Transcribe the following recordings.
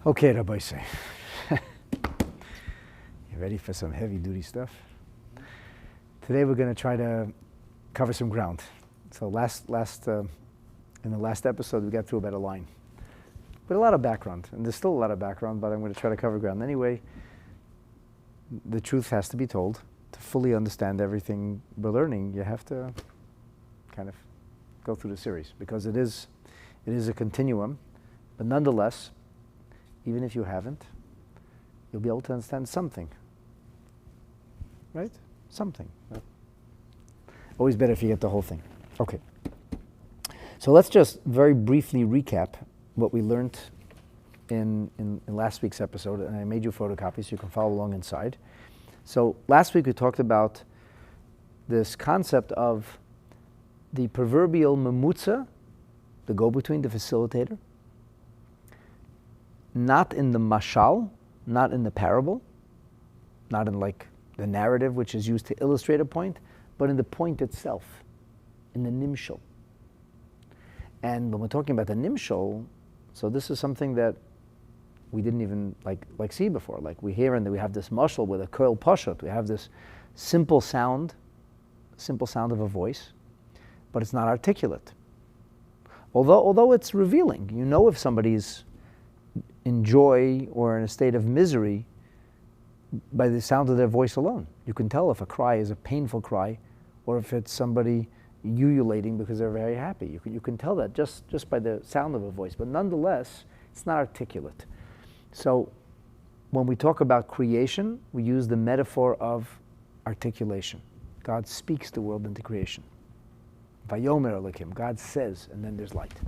Okay, Rabbi say. You ready for some heavy-duty stuff? Today we're going to try to cover some ground. So in the last episode we got through about a line. But a lot of background, and there's still a lot of background, but I'm going to try to cover ground. Anyway, the truth has to be told. To fully understand everything we're learning, you have to kind of go through the series, because it is a continuum, but nonetheless, even if you haven't, you'll be able to understand something. Right? Something. Always better if you get the whole thing. Okay. So let's just very briefly recap what we learned in last week's episode, and I made you a photocopy so you can follow along inside. So last week we talked about this concept of the proverbial memutza, the go-between, the facilitator, not in the mashal, not in the parable, not in like the narrative which is used to illustrate a point, but in the point itself, in the nimshal. And when we're talking about the nimshal, so this is something that we didn't even like see before. Like we hear and we have this mashal with a koil pashut. We have this simple sound of a voice, but it's not articulate. Although it's revealing, you know if somebody's in joy or in a state of misery by the sound of their voice alone. You can tell if a cry is a painful cry or if it's somebody ululating because they're very happy. You can tell that just by the sound of a voice, but nonetheless, it's not articulate. So when we talk about creation, we use the metaphor of articulation. God speaks the world into creation. Vayomer Elokim, God says, and then there's light.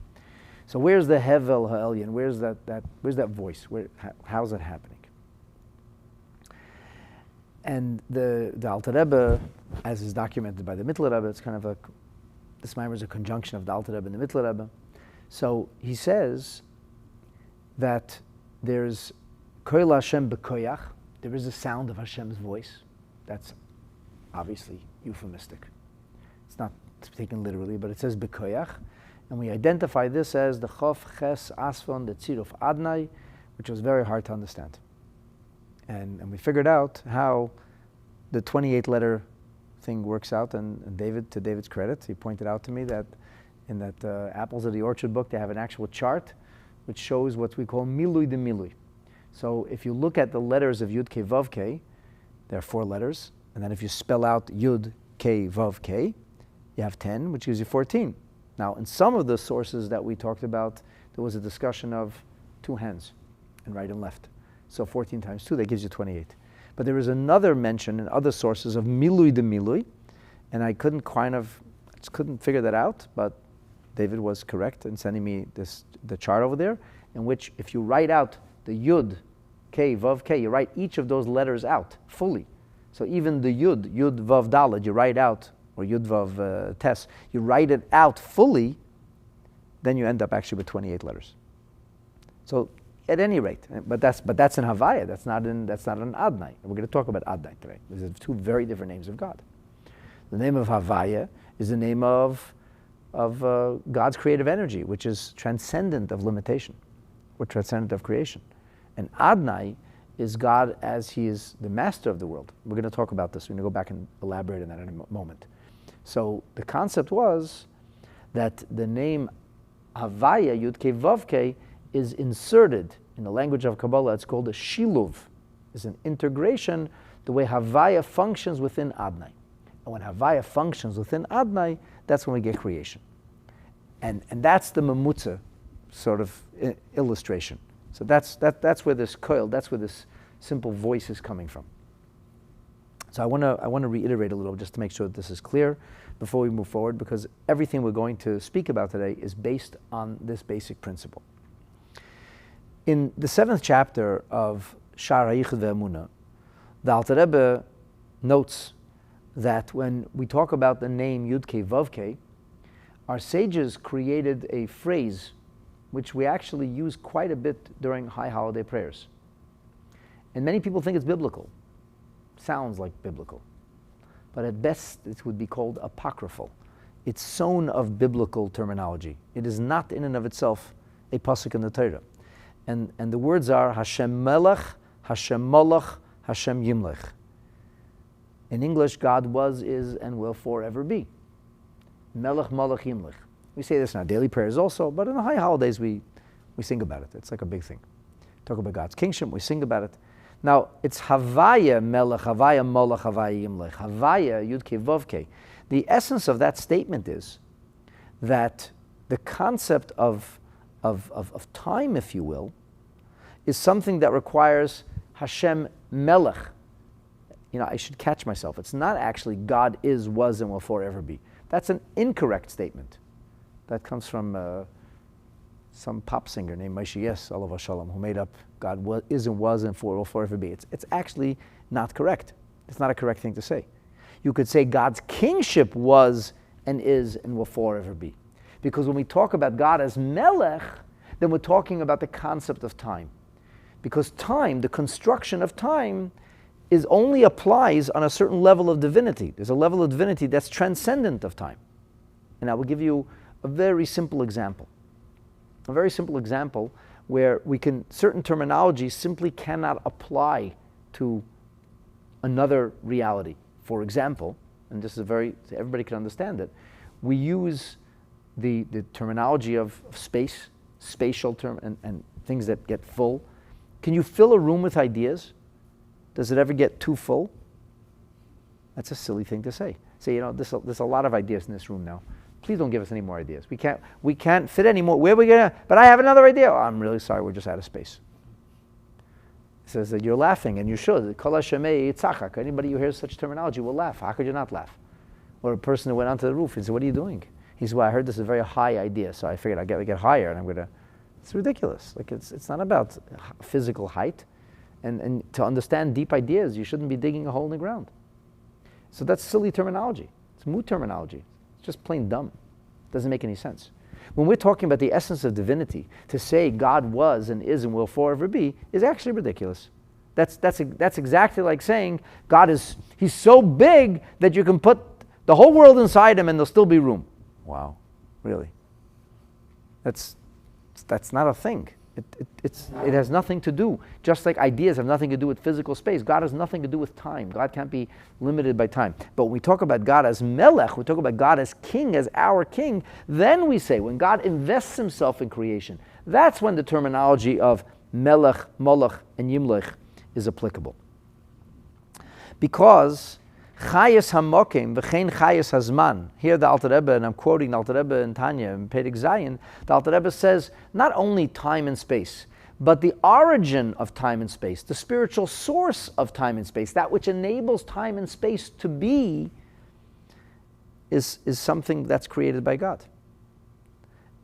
So where's the Hevel Ha'elyon? Where's that voice? How's that happening? And the Alter Rebbe, as is documented by the Mittler Rebbe, it's kind of this Maimer is a conjunction of the Alter Rebbe and the Mittler Rebbe. So he says that there's Koil Hashem b'koyach, there is a sound of Hashem's voice. That's obviously euphemistic. It's not taken literally, but it says b'koyach. And we identify this as the Chof, Ches, Asfon, the Tziruf Adnai, which was very hard to understand. And we figured out how the 28-letter thing works out. And David, to David's credit, he pointed out to me that in that Apples of the Orchard book, they have an actual chart which shows what we call milui de milui. So if you look at the letters of Yud K Vav K, there are 4 letters. And then if you spell out Yud K Vav K, you have 10, which gives you 14. Now, in some of the sources that we talked about, there was a discussion of 2 hands, and right and left. So 14 times 2, that gives you 28. But there is another mention in other sources of milui de milui, and I couldn't figure that out, but David was correct in sending me the chart over there, in which if you write out the Yud, K, Vav, K, you write each of those letters out fully. So even the Yud, Vav, Daled, you write out, or Yud Vav Tes, you write it out fully, then you end up actually with 28 letters. So at any rate, but that's in Havaya, that's not in Adnai. And we're going to talk about Adnai today. These are 2 very different names of God. The name of Havaya is the name of God's creative energy, which is transcendent of limitation, or transcendent of creation. And Adnai is God as He is the master of the world. We're going to talk about this. We're going to go back and elaborate on that in a moment. So the concept was that the name Havaya, Yud Kei Vav Kei, is inserted in the language of Kabbalah. It's called a shiluv. It's an integration, the way Havaya functions within Adnai. And when Havaya functions within Adnai, that's when we get creation. And that's the memutza sort of illustration. So that's where this koil, that's where this simple voice is coming from. So I want to reiterate a little just to make sure that this is clear before we move forward, because everything we're going to speak about today is based on this basic principle. In the 7th chapter of Sha'ar Hayichud Ve'emunah, the Alter Rebbe notes that when we talk about the name Yud Kei Vav Kei, our sages created a phrase which we actually use quite a bit during high holiday prayers. And many people think it's biblical. Sounds like biblical. But at best, it would be called apocryphal. It's sown of biblical terminology. It is not in and of itself a pasuk in the Torah. And the words are Hashem Melech, Hashem Molech, Hashem Yimlech. In English, God was, is, and will forever be. Melech, Molech, Yimlech. We say this in our daily prayers also, but in the high holidays we sing about it. It's like a big thing. Talk about God's kingship, we sing about it. Now, it's Havaya Melech, Havaya Molech, Havaya Yimlech. Havaya, Yud-Ke, Vav-Ke. The essence of that statement is that the concept of time, if you will, is something that requires Hashem Melech. You know, I should catch myself. It's not actually God is, was, and will forever be. That's an incorrect statement. That comes from some pop singer named Moshe Yes, Alav Shalom, who made up God is and was and will forever be. It's actually not correct. It's not a correct thing to say. You could say God's kingship was and is and will forever be. Because when we talk about God as Melech, then we're talking about the concept of time. Because time, the construction of time, only applies on a certain level of divinity. There's a level of divinity that's transcendent of time. And I will give you a very simple example. A very simple example where certain terminology simply cannot apply to another reality. For example, and this is everybody can understand it, we use the terminology of space, spatial term, and things that get full. Can you fill a room with ideas? Does it ever get too full? That's a silly thing to say. Say, there's a lot of ideas in this room now. Please don't give us any more ideas. We can't fit any more. Where are we gonna? But I have another idea. Oh, I'm really sorry. We're just out of space. It says that you're laughing, and you should. Kol hashemei yitzachak. Anybody who hears such terminology will laugh. How could you not laugh? Or a person who went onto the roof. He said, "What are you doing?" He said, "Well, I heard this is a very high idea, so I figured I'd get higher, and I'm gonna." It's ridiculous. Like it's not about physical height, and to understand deep ideas, you shouldn't be digging a hole in the ground. So that's silly terminology. It's moot terminology. It's just plain dumb. It doesn't make any sense. When we're talking about the essence of divinity, to say God was and is and will forever be is actually ridiculous. That's exactly like saying He's so big that you can put the whole world inside Him and there'll still be room. Wow, really? That's not a thing. It has nothing to do, just like ideas have nothing to do with physical space. God has nothing to do with time. God can't be limited by time. But when we talk about God as Melech, we talk about God as King, as our King, then we say when God invests Himself in creation, that's when the terminology of Melech, Molech, and Yimlech is applicable. Because Chayes hamokim v'chein chayes hazman. Here the Alter Rebbe, and I'm quoting the Alter Rebbe in Tanya in Perek Zayin, the Alter Rebbe says not only time and space, but the origin of time and space, the spiritual source of time and space, that which enables time and space to be, is something that's created by God.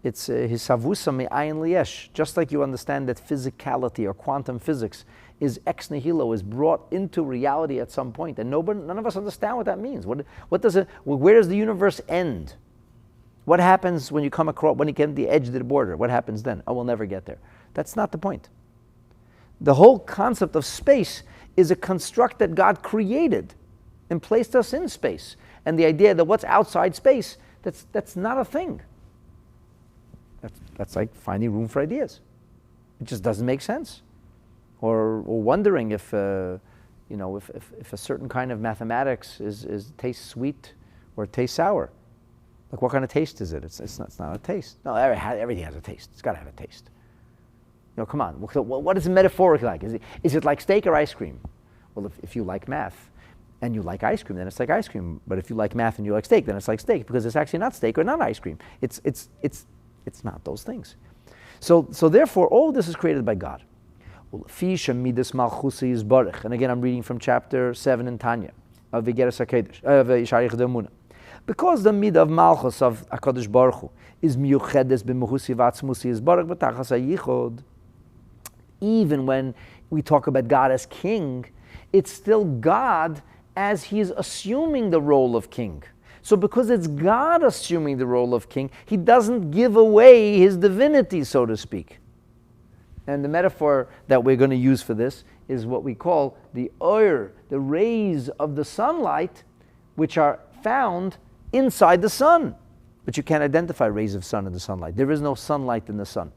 It's hisavusa me'ayin liyesh. Just like you understand that physicality or quantum physics is ex nihilo, is brought into reality at some point, and none of us understand what that means. What does it? Where does the universe end? What happens when you get to the edge of the border? What happens then? Oh, we'll never get there. That's not the point. The whole concept of space is a construct that God created and placed us in space, and the idea that what's outside space, that's not a thing. That's like finding room for ideas. It just doesn't make sense. Or wondering if a certain kind of mathematics tastes sweet or tastes sour. Like what kind of taste is it? It's not a taste. No, everything has a taste. It's got to have a taste. Come on. What is it metaphorically like? Is it like steak or ice cream? Well, if you like math and you like ice cream, then it's like ice cream. But if you like math and you like steak, then it's like steak, because it's actually not steak or not ice cream. It's not those things. So therefore, all this is created by God. And again, I'm reading from chapter 7 in Tanya of Vigeres HaKedesh, of Yisharich Demuna. Because the midah of Malchus of HaKadosh Baruch Hu is miyuchedes b'mehusi v'atzmusi yisbarach b'tachas hayichod, even when we talk about God as King, it's still God as He's assuming the role of King. So because it's God assuming the role of King, He doesn't give away His divinity, so to speak. And the metaphor that we're going to use for this is what we call the oir, the rays of the sunlight, which are found inside the sun. But you can't identify rays of sun in the sunlight. There is no sunlight in the sun.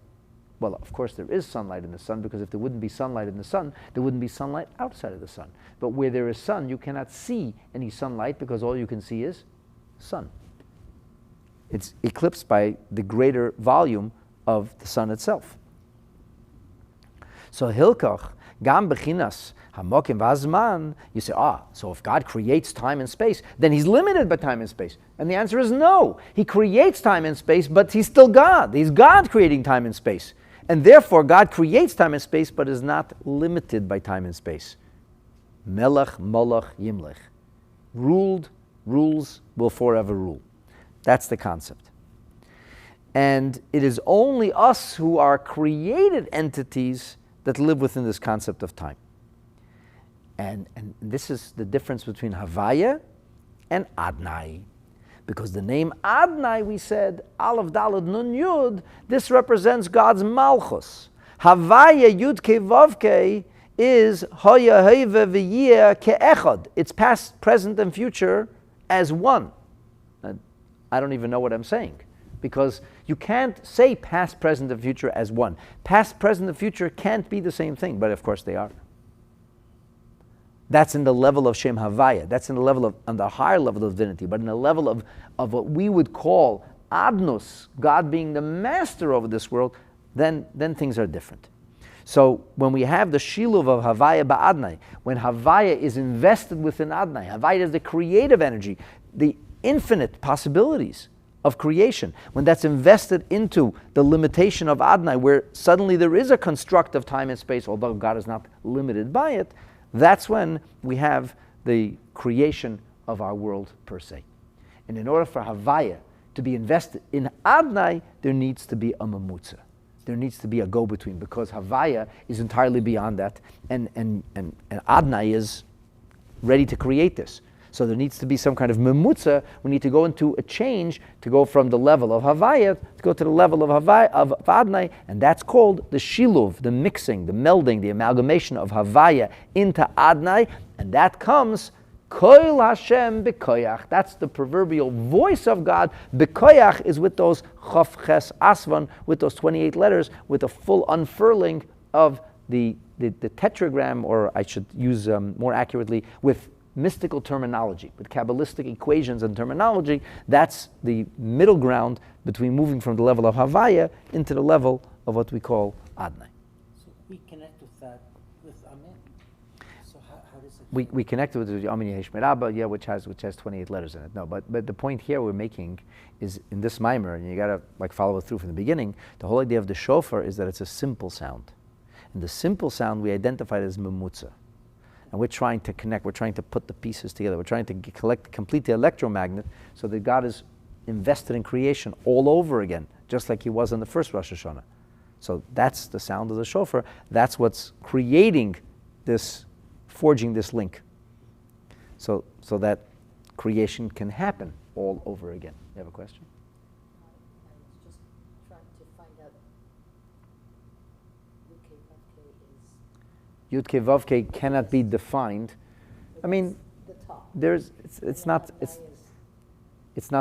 Well, of course there is sunlight in the sun, because if there wouldn't be sunlight in the sun, there wouldn't be sunlight outside of the sun. But where there is sun, you cannot see any sunlight, because all you can see is sun. It's eclipsed by the greater volume of the sun itself. So Hilkoch, Gam Bechinas, Hamokim Vazman, you say, so if God creates time and space, then he's limited by time and space. And the answer is no. He creates time and space, but he's still God. He's God creating time and space. And therefore, God creates time and space, but is not limited by time and space. Melech, Molech, Yimlech. Ruled, rules, will forever rule. That's the concept. And it is only us who are created entities that live within this concept of time. And this is the difference between Havaya and Adnai. Because the name Adnai, we said, Aleph Daled Nun Yud, this represents God's Malchus. Havaya Yud Ke Vav Ke is Hoya Heve V'yeh Ke'echad. It's past, present, and future as one. I don't even know what I'm saying. Because you can't say past, present, and future as one. Past, present, and future can't be the same thing, but of course they are. That's in the level of Shem Havaya. That's in the level of, on the higher level of divinity, but in the level of what we would call Adnus, God being the master over this world, then things are different. So when we have the Shiluv of Havaya Ba'adnai, when Havaya is invested within Adnai, Havaya is the creative energy, the infinite possibilities of creation, when that's invested into the limitation of Adnai, where suddenly there is a construct of time and space, although God is not limited by it, that's when we have the creation of our world per se. And in order for Havaya to be invested in Adnai, there needs to be a mamutza. There needs to be a go-between, because Havaya is entirely beyond that, and Adnai is ready to create this. So there needs to be some kind of memutza. We need to go into a change to go from the level of Havaya to go to the level of Havaya, of Adnai, and that's called the shiluv, the mixing, the melding, the amalgamation of Havaya into Adnai, and that comes Koil Hashem B'koyach. That's the proverbial voice of God. B'koyach is with those Chof Ches Asvan, with those 28 letters, with a full unfurling of the tetragram, or I should use more accurately, with mystical terminology, with Kabbalistic equations and terminology. That's the middle ground between moving from the level of Havaya into the level of what we call Adnai. So we connect with that with Amen. So how does it? We connect with the Amen Yehesh Merabah, yeah, which has 28 letters in it. No, but the point here we're making is in this mimer, and you got to follow it through from the beginning. The whole idea of the shofar is that it's a simple sound, and the simple sound we identified as memutza. And we're trying to connect, we're trying to put the pieces together, we're trying to complete the electromagnet so that God is invested in creation all over again, just like he was in the first Rosh Hashanah. So that's the sound of the shofar. That's what's creating this, forging this link. So that creation can happen all over again. You have a question? I was just trying to find out Yud Ke Vav Ke cannot be defined. I mean, it's not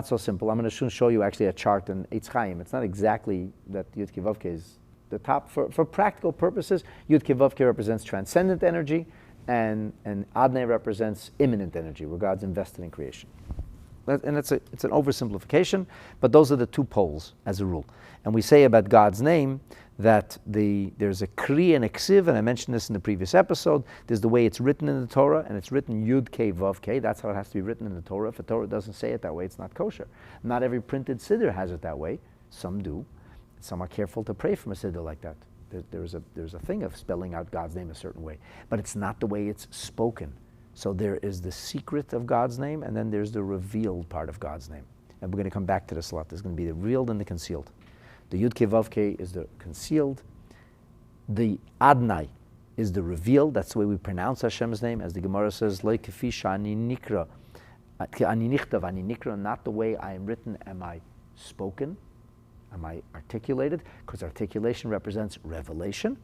so simple. I'm going to soon show you actually a chart in Eitz Chaim. It's not exactly that Yud Ke Vav Ke is the top. For practical purposes, Yud Ke Vav Ke represents transcendent energy, and Adnai represents immanent energy, where God's invested in creation. And it's an oversimplification, but those are the two poles as a rule. And we say about God's name that there's a kri and a ksiv, and I mentioned this in the previous episode. There's the way it's written in the Torah, and it's written Yud Ke Vav Ke. That's how it has to be written in the Torah. If the Torah doesn't say it that way, it's not kosher. Not every printed Siddur has it that way. Some do. Some are careful to pray from a Siddur like that. There's a thing of spelling out God's name a certain way, but it's not the way it's spoken. So there is the secret of God's name, and then there's the revealed part of God's name. And we're going to come back to this a lot. There's going to be the revealed and the concealed. The Yud Ke Vav Ke is the concealed. The Adnai is the revealed. That's the way we pronounce Hashem's name. As the Gemara says, Lo kefi shani nikra, ani nichtav, ani nikra, not the way I am written am I spoken, am I articulated, because articulation represents revelation.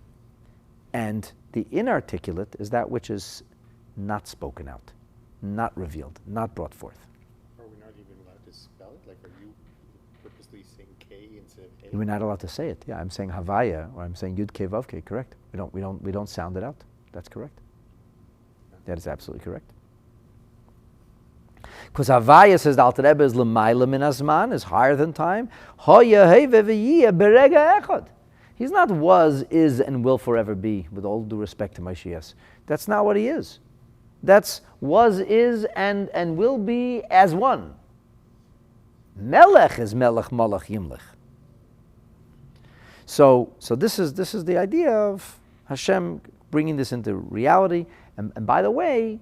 And the inarticulate is that which is not spoken out, not revealed, not brought forth. Are we not even allowed to spell it? Like, are you purposely saying K instead of A? We're not allowed to say it. Yeah, I'm saying Havaya, or I'm saying Yud K Vav K. Correct. We don't sound it out. That's correct. That is absolutely correct. Because Havaya, says the Alter Rebbe, is l'mayla min hazman, is higher than time. Hoya heve v'yiyeh berega echad. He's not was, is, and will forever be, with all due respect to Mashiach. That's not what he is. That's was, is, and will be as one. Melech is Melech, Malach, Yimlech. So this is the idea of Hashem bringing this into reality. And by the way,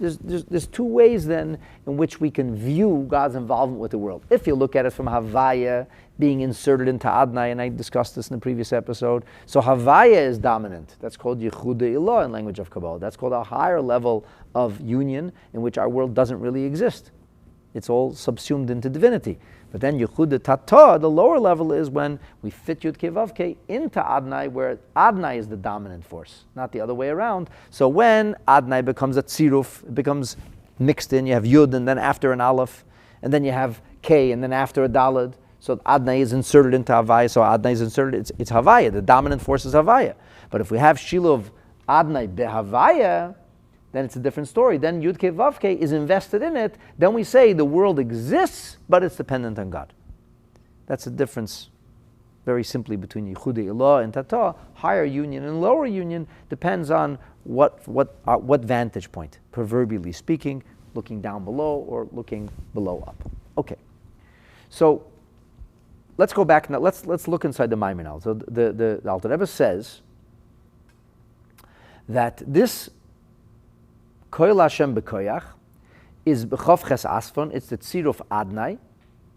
there's two ways then in which we can view God's involvement with the world. If you look at it from Havaya being inserted into Adnai, and I discussed this in the previous episode. So Havaya is dominant. That's called Yechuda Ilah in language of Kabbalah. That's called a higher level of union in which our world doesn't really exist. It's all subsumed into divinity. But then Yechuda Tata, the lower level, is when we fit Yud Kei Vav Kei into Adnai, where Adnai is the dominant force, not the other way around. So when Adnai becomes a tziruf, it becomes mixed in. You have Yud and then after an Aleph, and then you have K and then after a Daled. So Adnai is inserted into Havaya. So Adnai is inserted. It's Havaya. The dominant force is Havaya. But if we have Shiluv of Adnai beHavaya, then it's a different story. Then Yud Kei Vav Kei is invested in it. Then we say the world exists, but it's dependent on God. That's the difference, very simply, between Yechuda Ilah and Tata. Higher union and lower union depends on what vantage point, proverbially speaking, looking down below or looking below up. Okay, so let's go back now. Let's look inside the Maimon now. So the Alter Rebbe says that this Koil Hashem B'Koyach is B'Chof Ches Asfon. It's the Tziruf Adnai.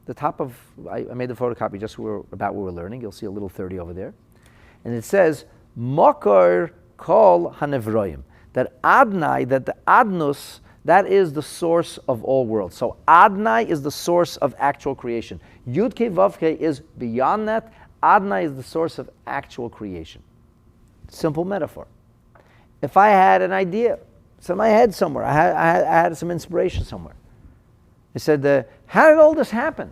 The top of, I made the photocopy just about what we're learning. You'll see a little 30 over there. And it says, Mokor Kol Hanevroim. That Adnai, that the Adnus, that is the source of all worlds. So Adnai is the source of actual creation. Yud Kei Vav Kei is beyond that. Adnai is the source of actual creation. Simple metaphor. If I had an idea, it's in my head somewhere. I had some inspiration somewhere. I said, how did all this happen?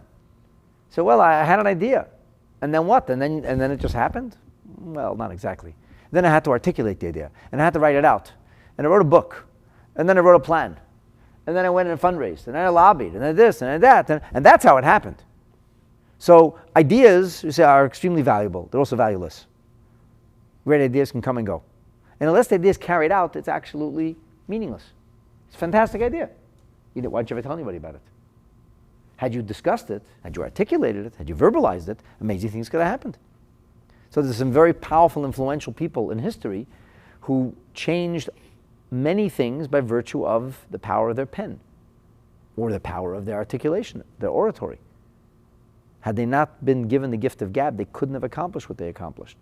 So, well, I had an idea. And then what? And then it just happened? Well, not exactly. Then I had to articulate the idea. And I had to write it out. And I wrote a book. And then I wrote a plan. And then I went and fundraised. And then I lobbied. And then this and then that. And that's how it happened. So ideas, you say, are extremely valuable. They're also valueless. Great ideas can come and go. And unless the idea is carried out, it's absolutely meaningless. It's a fantastic idea. Why'd you ever tell anybody about it? Had you discussed it, had you articulated it, had you verbalized it, amazing things could have happened. So there's some very powerful, influential people in history who changed many things by virtue of the power of their pen or the power of their articulation, their oratory. Had they not been given the gift of gab, they couldn't have accomplished what they accomplished.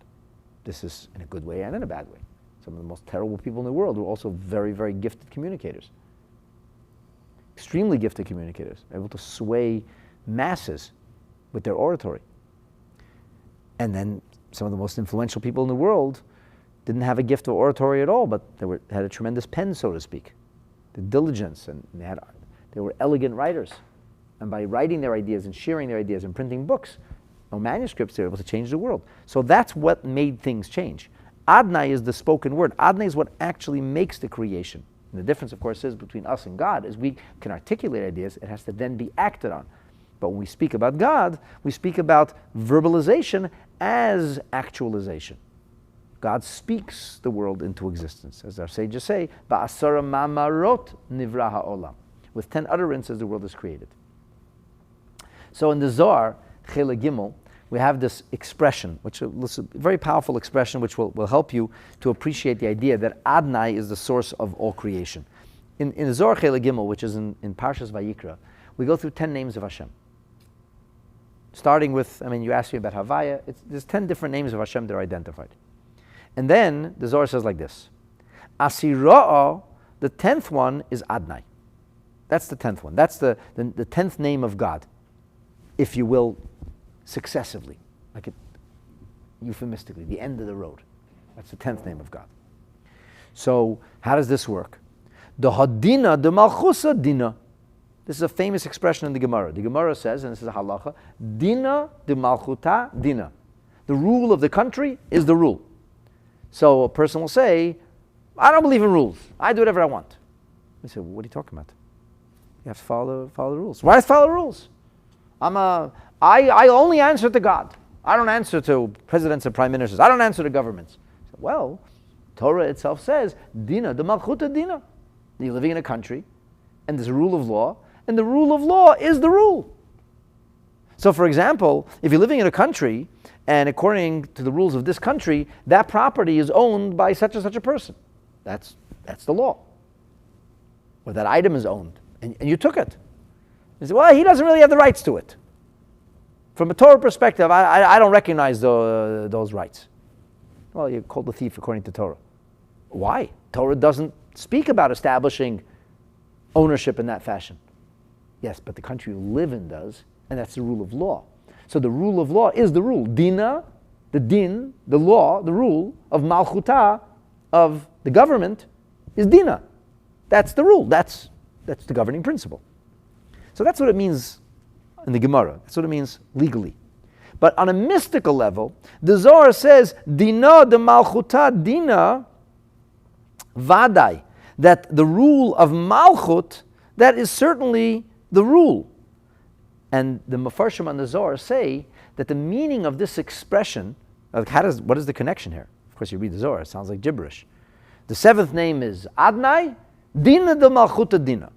This is in a good way and in a bad way. Some of the most terrible people in the world were also very, very gifted communicators. Extremely gifted communicators, able to sway masses with their oratory. And then some of the most influential people in the world didn't have a gift of oratory at all, but they had a tremendous pen, so to speak. The diligence, and they were elegant writers. And by writing their ideas and sharing their ideas and printing books or manuscripts, they were able to change the world. So that's what made things change. Adnai is the spoken word. Adnai is what actually makes the creation. And the difference, of course, is between us and God is we can articulate ideas. It has to then be acted on. But when we speak about God, we speak about verbalization as actualization. God speaks the world into existence. As our sages say, Ba'asara mamarot nivra ha'olam. With 10 utterances, the world is created. So in the Zohar, Chele Gimel, we have this expression, which is a very powerful expression, which will help you to appreciate the idea that Adnai is the source of all creation. In the Zohar Chele Gimel, which is in Parshas Vayikra, we go through 10 names of Hashem. Starting with, you asked me about Havaya, there's 10 different names of Hashem that are identified. And then the Zohar says like this, Asira'ah, the 10th one is Adnai. That's the 10th one. That's the 10th name of God, if you will, successively, like it euphemistically, the end of the road. That's the 10th name of God. So how does this work? The Hadina, the Malchusa Dina. This is a famous expression in the Gemara. The Gemara says, and this is a halacha, Dina de Malchuta Dina. The rule of the country is the rule. So a person will say, I don't believe in rules. I do whatever I want. We say, well, what are you talking about? You have to follow the rules. Why do I follow the rules? I only answer to God. I don't answer to presidents and prime ministers. I don't answer to governments. Well, Torah itself says, Dina de Malchuta Dina. You're living in a country, and there's a rule of law, and the rule of law is the rule. So, for example, if you're living in a country, and according to the rules of this country, that property is owned by such and such a person. That's the law. Or that item is owned, and you took it. You say, well, he doesn't really have the rights to it. From a Torah perspective, I don't recognize those rights. Well, you're called a thief according to Torah. Why? Torah doesn't speak about establishing ownership in that fashion. Yes, but the country you live in does, and that's the rule of law. So the rule of law is the rule. Dina, the din, the law, the rule of Malchuta, of the government, is Dina. That's the rule. That's the governing principle. So that's what it means in the Gemara. That's what it means legally. But on a mystical level, the Zohar says, Dina de Malchuta Dina Vadai, that the rule of Malchut, that is certainly the rule. And the Mefarshim on the Zohar say that the meaning of this expression, what is the connection here? Of course, you read the Zohar, it sounds like gibberish. The seventh name is Adnai, Dina de Malchuta Dina.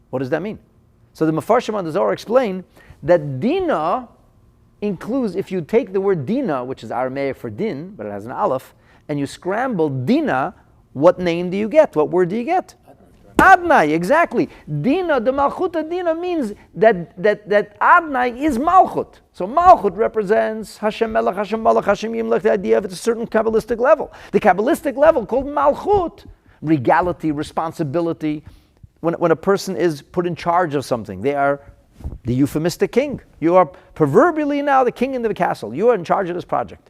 What does that mean? So the Mefarshim on the Zohar explain that Dina includes, if you take the word Dina, which is Aramaic for din, but it has an aleph, and you scramble Dina, what name do you get? What word do you get? Adnai, exactly. Dina, the Malchuta Dina means that Adnai is Malchut. So Malchut represents Hashem Melech, Hashem Malach, Hashem Yimlech, the idea of it's a certain Kabbalistic level. The Kabbalistic level called Malchut, regality, responsibility. When a person is put in charge of something, they are the euphemistic king. You are proverbially now the king in the castle. You are in charge of this project.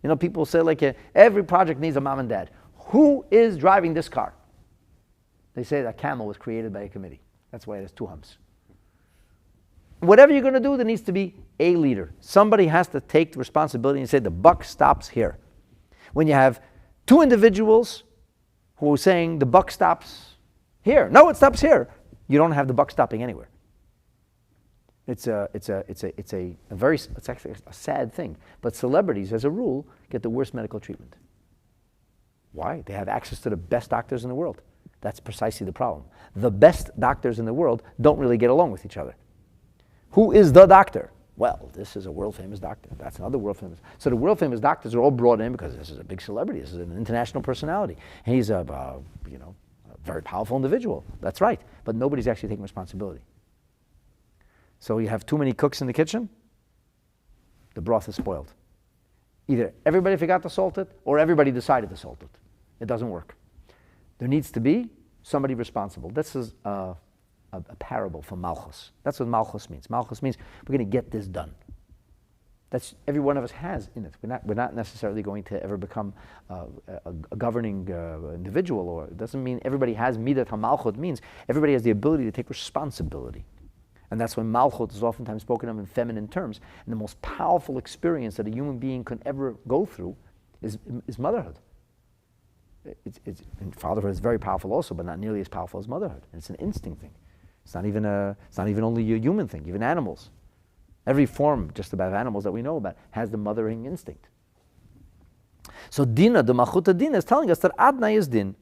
You know, people say like every project needs a mom and dad. Who is driving this car? They say that camel was created by a committee. That's why it has two humps. Whatever you're going to do, there needs to be a leader. Somebody has to take the responsibility and say the buck stops here. When you have two individuals who are saying the buck stops here, no, it stops here, you don't have the buck stopping anywhere. It's actually a sad thing. But celebrities, as a rule, get the worst medical treatment. Why? They have access to the best doctors in the world. That's precisely the problem. The best doctors in the world don't really get along with each other. Who is the doctor? Well, this is a world-famous doctor. That's another world-famous. So the world-famous doctors are all brought in because this is a big celebrity. This is an international personality. And he's a very powerful individual. That's right. But nobody's actually taking responsibility. So you have too many cooks in the kitchen, the broth is spoiled. Either everybody forgot to salt it or everybody decided to salt it. It doesn't work. There needs to be somebody responsible. This is a parable from Malchus. That's what Malchus means. Malchus means we're going to get this done. That's every one of us has in it. We're not necessarily going to ever become a governing individual, or it doesn't mean everybody has midat hamalchut. Means everybody has the ability to take responsibility. And that's when Malchut is oftentimes spoken of in feminine terms. And the most powerful experience that a human being can ever go through is motherhood. And fatherhood is very powerful also, but not nearly as powerful as motherhood. And it's an instinct thing. It's not even only a human thing. Even animals, every form just about animals that we know about has the mothering instinct. So Dina, the Malchuta Dina, is telling us that Adnai is Din.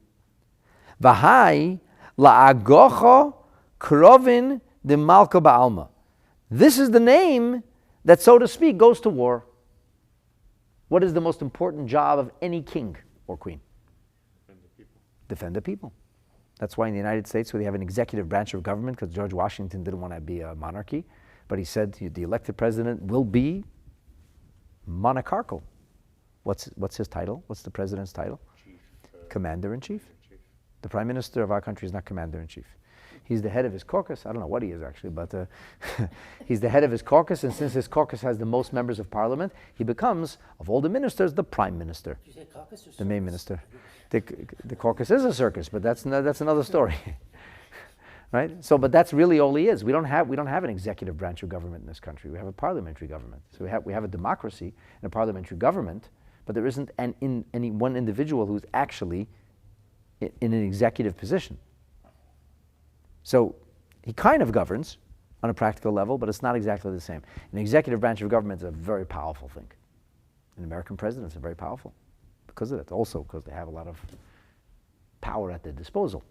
V'hai la'agocho krovin de Malka Ba'alma. This is the name that, so to speak, goes to war. What is the most important job of any king or queen? Defend the people. That's why in the United States, where they have an executive branch of government, because George Washington didn't want to be a monarchy, but he said the elected president will be monarchical. What's his title? What's the president's title? Commander-in-Chief. The prime minister of our country is not commander-in-chief. He's the head of his caucus. I don't know what he is actually, but he's the head of his caucus, and since his caucus has the most members of parliament, he becomes, of all the ministers, the prime minister. Did you say caucus or the main minister. The caucus is a circus, but that's another story. right? So, but that's really all he is. We don't have an executive branch of government in this country. We have a parliamentary government. So we have a democracy and a parliamentary government, but there isn't any one individual who's actually in an executive position. So he kind of governs on a practical level, but it's not exactly the same. An executive branch of government is a very powerful thing. An American presidents are very powerful because of that. Also because they have a lot of power at their disposal.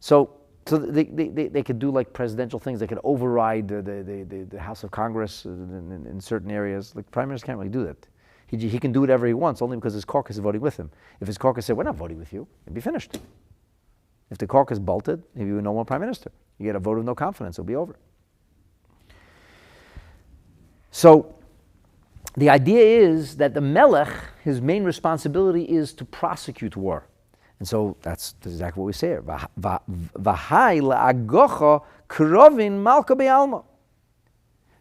So they could do like presidential things. They could override the House of Congress in certain areas. Like Prime Minister can't really do that. He can do whatever he wants only because his caucus is voting with him. If his caucus said, we're not voting with you, it'd be finished. If the caucus bolted, he'd be no more Prime Minister. You get a vote of no confidence, it'll be over. So the idea is that the Melech, his main responsibility is to prosecute war. And so that's exactly what we say here. V'hai la'agocha krovin malka be'alma.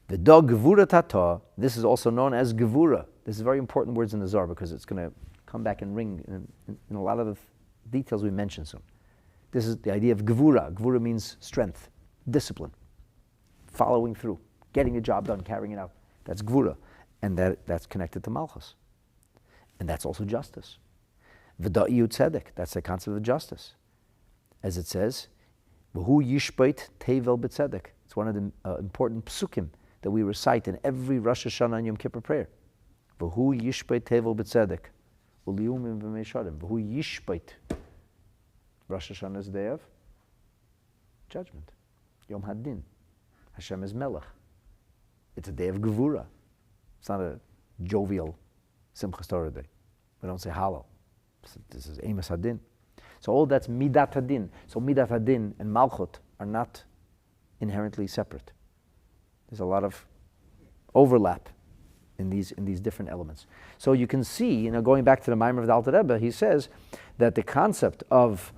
V'do gevura tata. This is also known as gevura. This is very important words in the Zohar because it's going to come back and ring in a lot of the details we mentioned soon. This is the idea of gevura. Gevura means strength, discipline, following through, getting the job done, carrying it out. That's gevura. And that's connected to Malchus. And that's also justice. V'da'iyu tzedek, that's the concept of justice. As it says, V'hu yishbeit tevel b'tzedek. It's one of the important psukim that we recite in every Rosh Hashanah and Yom Kippur prayer. V'hu yishbeit tevel b'tzedek. U'liyumim v'meishadim. V'hu yishbeit. Rosh Hashanah is the day of judgment. Yom Hadin. Hashem is Melech. It's a day of Gevura. It's not a jovial Simchas Torah day. We don't say Hallel. This is Emes Hadin. So all that's Midat Hadin. So Midat Hadin and Malchut are not inherently separate. There's a lot of overlap in these different elements. So you can see, going back to the Maimer of the Alter Rebbe, he says that the concept of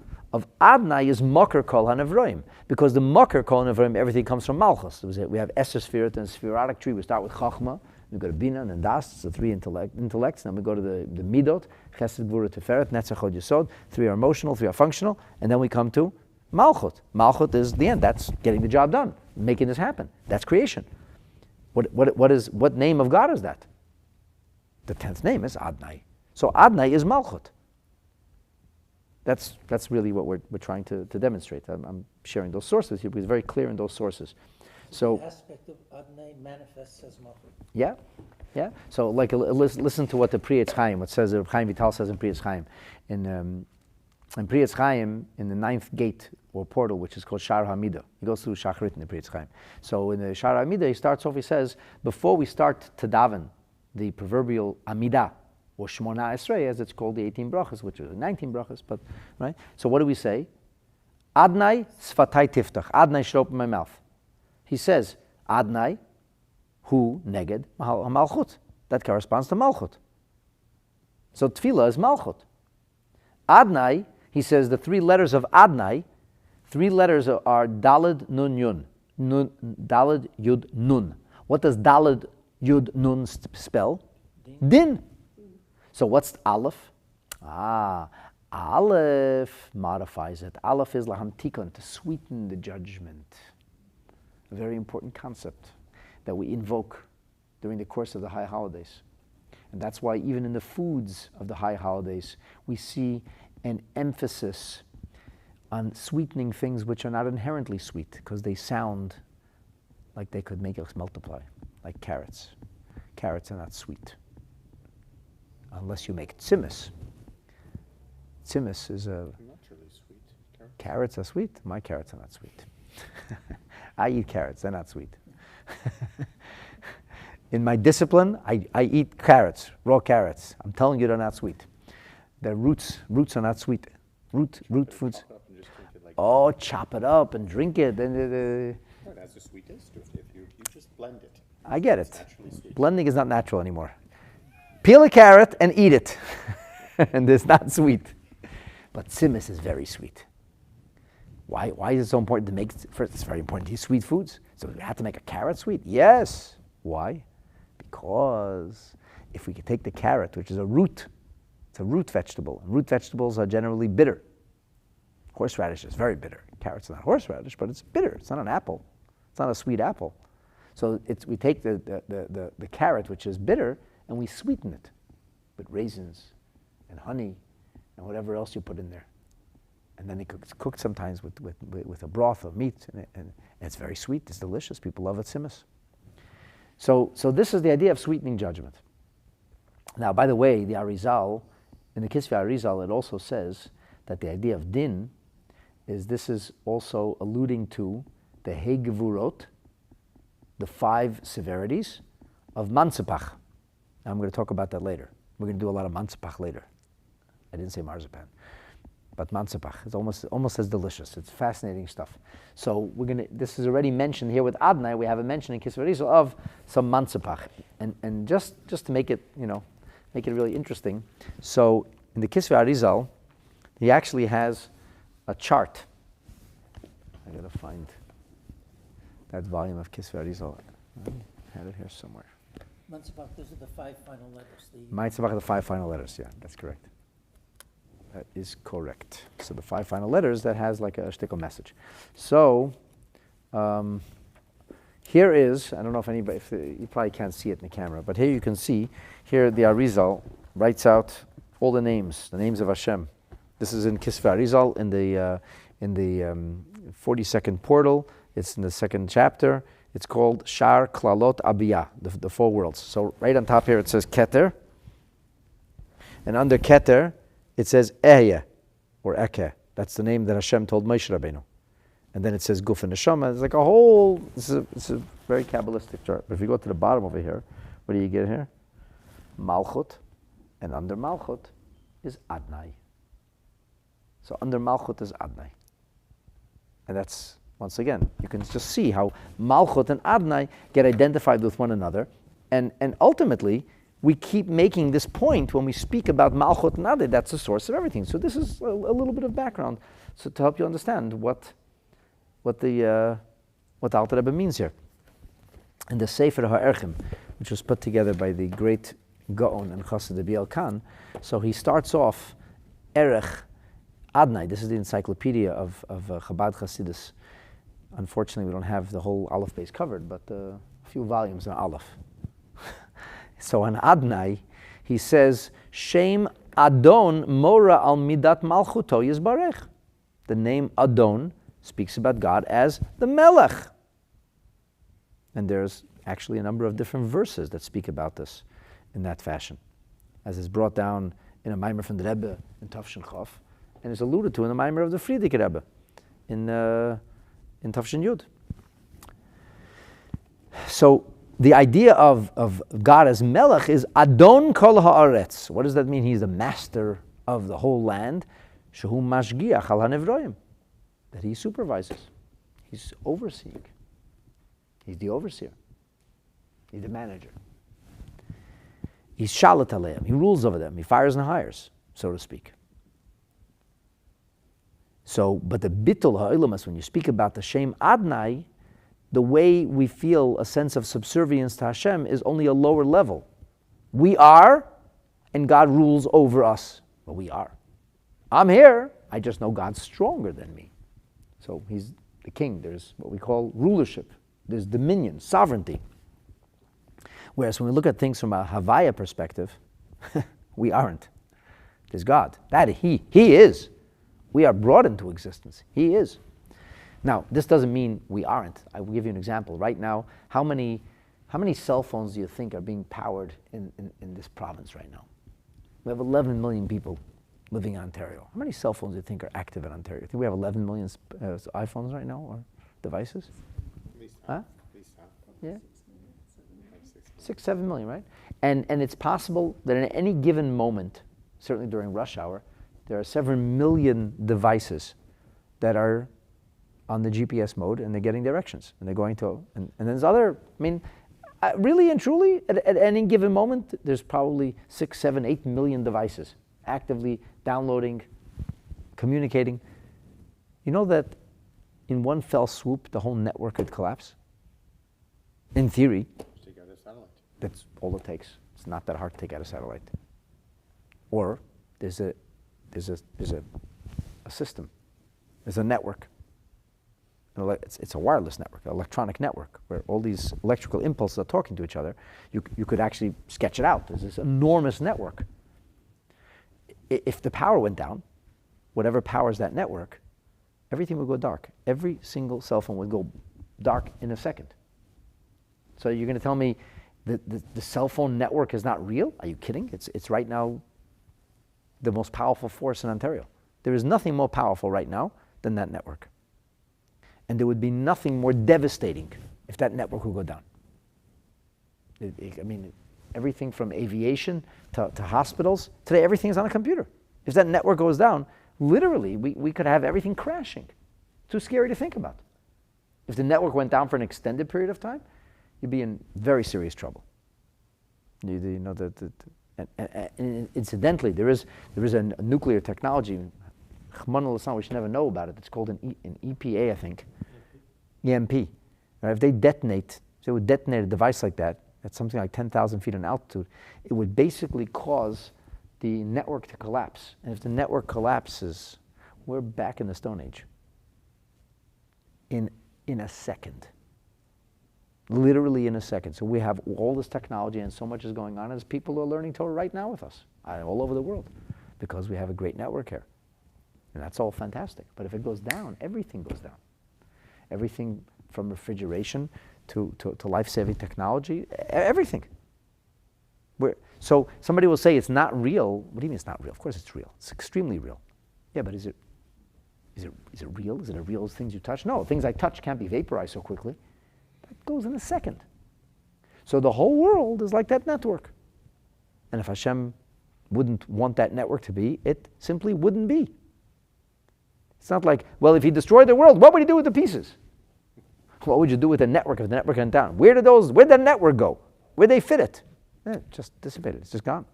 Adnai is Makar Kol HaNevroim, because the Makar Kol HaNevroim, everything comes from Malchus. We have Esser Sfirat and Sphiratic tree. We start with Chachma, we go to Bina and then Das, it's the three intellects. Then we go to the Midot, Chesed, Gvura, Tiferet, Netzach, Hod, Yesod. Three are emotional, three are functional, and then we come to Malchut. Malchut is the end. That's getting the job done, making this happen. That's creation. What name of God is that? The 10th name is Adnai. So Adnai is Malchut. That's really what we're trying to demonstrate. I'm sharing those sources here because it's very clear in those sources. So the aspect of Adnai manifests as Malchut. Yeah. So listen to what the Pri Etz Chaim, what says Chaim Vital says in Pri Etz Chaim. In Pri Etz Chaim, in the 9th gate or portal, which is called Sha'ar HaMidah. He goes through Shacharit in the Pri Etz Chaim. So in the Sha'ar HaMidah, he starts off, he says, before we start to daven, the proverbial Amidah, or Shmona Esrei, as it's called, the 18 brachas, which are 19 brachas, but, right? So what do we say? Adnai sfatai tiftach. Adnai should open my mouth. He says, Adnai, hu neged malchut. That corresponds to malchut. So tefillah is malchut. Adnai, he says, the three letters of Adnai, three letters are Daled Nun Yun. Daled Yud Nun. What does Daled Yud Nun spell? Din. So what's Aleph? Aleph modifies it. Aleph is lahamtikon, to sweeten the judgment. A very important concept that we invoke during the course of the high holidays. And that's why even in the foods of the high holidays, we see an emphasis on sweetening things which are not inherently sweet, because they sound like they could make us multiply, like carrots. Carrots are not sweet. Unless you make tzimis. Tzimis is a... Naturally sweet. Carrots are sweet? My carrots are not sweet. I eat carrots, they're not sweet. In my discipline, I eat carrots, raw carrots. I'm telling you they're not sweet. Their roots are not sweet. Root foods. Chop it up and drink it. And It has a sweet taste to it. If you just blend it. I get it. Sweet. Blending is not natural anymore. Peel a carrot and eat it. And it's not sweet. But tzimis is very sweet. Why is it so important to make, first it's very important to eat sweet foods. So we have to make a carrot sweet? Yes. Why? Because if we could take the carrot, which is a root, it's a root vegetable, and root vegetables are generally bitter. Horseradish is very bitter. Carrot's not horseradish, but it's bitter. It's not an apple. It's not a sweet apple. So we take the carrot, which is bitter, and we sweeten it with raisins and honey and whatever else you put in there. And then it's cooked sometimes with a broth of meat, and it's very sweet. It's delicious. People love it, simas. So this is the idea of sweetening judgment. Now, by the way, the Arizal, in the Kisvei Arizal, it also says that the idea of din this is also alluding to the Hegevurot, the 5 severities of Mansepach. I'm going to talk about that later. We're going to do a lot of Mansepach later. I didn't say marzipan, but Mansepach. It's almost as delicious. It's fascinating stuff. So this is already mentioned here with Adnai. We have a mention in Kisvei Arizal of some Mansepach, and just to make it really interesting. So in the Kisvei Arizal, he actually has a chart. I got to find that volume of Kisvei Arizal. I had it here somewhere. Mansepach, those are the 5 final letters. Mansepach are the 5 final letters. Yeah, that's correct. That is correct. So the 5 final letters that has like a shtickle message. So here is, I don't know if anybody, you probably can't see it in the camera, but here you can see, here the Arizal writes out all the names of Hashem. This is in Kisvei Arizal in the 42nd portal. It's in the 2nd chapter. It's called Sha'ar Klalot Abiyah, the 4 worlds. So right on top here it says Keter, and under Keter it says Ehyeh, or Ekeh. That's the name that Hashem told Moshe Rabbeinu. And then it says Guf and Neshama. It's like a whole, it's a very Kabbalistic chart. But if you go to the bottom over here, what do you get here? Malchut. And under Malchut is Adnai. So under Malchut is Adnai. And that's, once again, you can just see how Malchut and Adnai get identified with one another. And ultimately, we keep making this point when we speak about Malchut and Adnai. That's the source of everything. So this is a little bit of background so to help you understand what the Alter Rebbe means here. And the Sefer HaErchim, which was put together by the great Gaon and Chasidic Baal Khan, so he starts off Erech Adnai. This is the encyclopedia of Chabad Chasidus. Unfortunately, we don't have the whole Aleph base covered, but a few volumes on Aleph. So on Adnai, he says, Shem Adon Mora al Midat Malchuto Yizbarech. The name Adon speaks about God as the Melech. And there's actually a number of different verses that speak about this in that fashion, as is brought down in a Maimer from the Rebbe in Tafshin Chof, and is alluded to in the Maimer of the Frierdiker Rebbe in Tafshin Yud. So the idea of God as Melech is Adon Kol Haaretz. What does that mean? He's the master of the whole land. Shehu Mashgiach al HaNevroim. That he supervises. He's overseeing. He's the overseer. He's the manager. He's Shalat Aleim. He rules over them. He fires and hires, so to speak. So, but the Bittul Ha'ilamas, when you speak about the Shem Adnai, the way we feel a sense of subservience to Hashem is only a lower level. We are, and God rules over us. But we are. I'm here, I just know God's stronger than me. So he's the king. There's what we call rulership. There's dominion, sovereignty. Whereas when we look at things from a Havaya perspective, we aren't. There's God. That He is. We are brought into existence. He is. Now, this doesn't mean we aren't. I will give you an example. Right now, how many cell phones do you think are being powered in this province right now? We have 11 million people living in Ontario. How many cell phones do you think are active in Ontario? You think we have 11 million iPhones right now, or devices? At least Huh? half. At least half. Yeah. 6, 7 million, right? And it's possible that at any given moment, certainly during rush hour, there are several million devices that are on the GPS mode, and they're getting directions, and they're going to, and there's other, really and truly, at any given moment, there's probably 6, 7, 8 million devices actively downloading, communicating. You know that in one fell swoop, the whole network could collapse? In theory. Take out a satellite. That's all it takes. It's not that hard to take out a satellite. Or there's a system There's a network. It's a wireless network, an electronic network, where all these electrical impulses are talking to each other. You could actually sketch it out. There's this enormous network. If the power went down, whatever powers that network, everything would go dark. Every single cell phone would go dark in a second. So you're going to tell me that the cell phone network is not real? Are you kidding? It's right now the most powerful force in Ontario. There is nothing more powerful right now than that network. And there would be nothing more devastating if that network would go down. I mean, everything from aviation to hospitals, today everything is on a computer. If that network goes down, literally we could have everything crashing. Too scary to think about. If the network went down for an extended period of time, you'd be in very serious trouble. And incidentally, there is a nuclear technology, we should never know about it. It's called an EPA, I think. EMP. Right? If they would detonate a device like that at something like 10,000 feet in altitude, it would basically cause the network to collapse. And if the network collapses, we're back in the Stone Age. In a second. Literally in a second. So we have all this technology and so much is going on as people are learning Torah right now with us, all over the world, because we have a great network here. And that's all fantastic. But if it goes down, everything goes down. Everything from refrigeration to life-saving technology, everything. So somebody will say it's not real. What do you mean it's not real? Of course it's real. It's extremely real. Yeah, but is it real? Is it as real as things you touch? No, things I touch can't be vaporized so quickly. That goes in a second. So the whole world is like that network. And if Hashem wouldn't want that network to be, it simply wouldn't be. It's not like, well, if he destroyed the world, what would he do with the pieces? What would you do with the network if the network went down? Where'd the network go? Where'd they fit it? It just dissipated. It's just gone.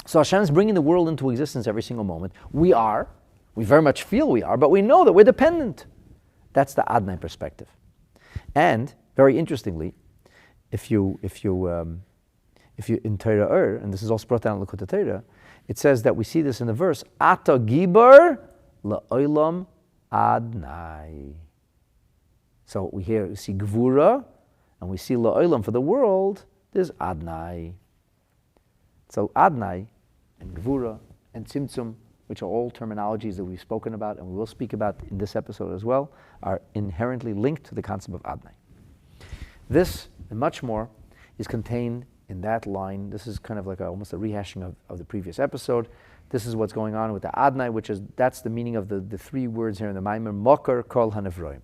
So Hashem's bringing the world into existence every single moment. We very much feel we are, but we know that we're dependent. That's the Adnai perspective. And very interestingly, if you in Torah, and this is also brought down in Likutei Torah, it says that we see this in the verse, Ata Gibar la'olam Adnai. So we see Gvura, and we see la'olam for the world, there's Adnai. So Adnai and Gvura and Tzimtzum, which are all terminologies that we've spoken about and we will speak about in this episode as well, are inherently linked to the concept of Adnai. This and much more is contained in that line. This is kind of like almost a rehashing of the previous episode. This is what's going on with the Adnai, that's the meaning of the three words here in the Maimer, Mokar Kol Hanevroim.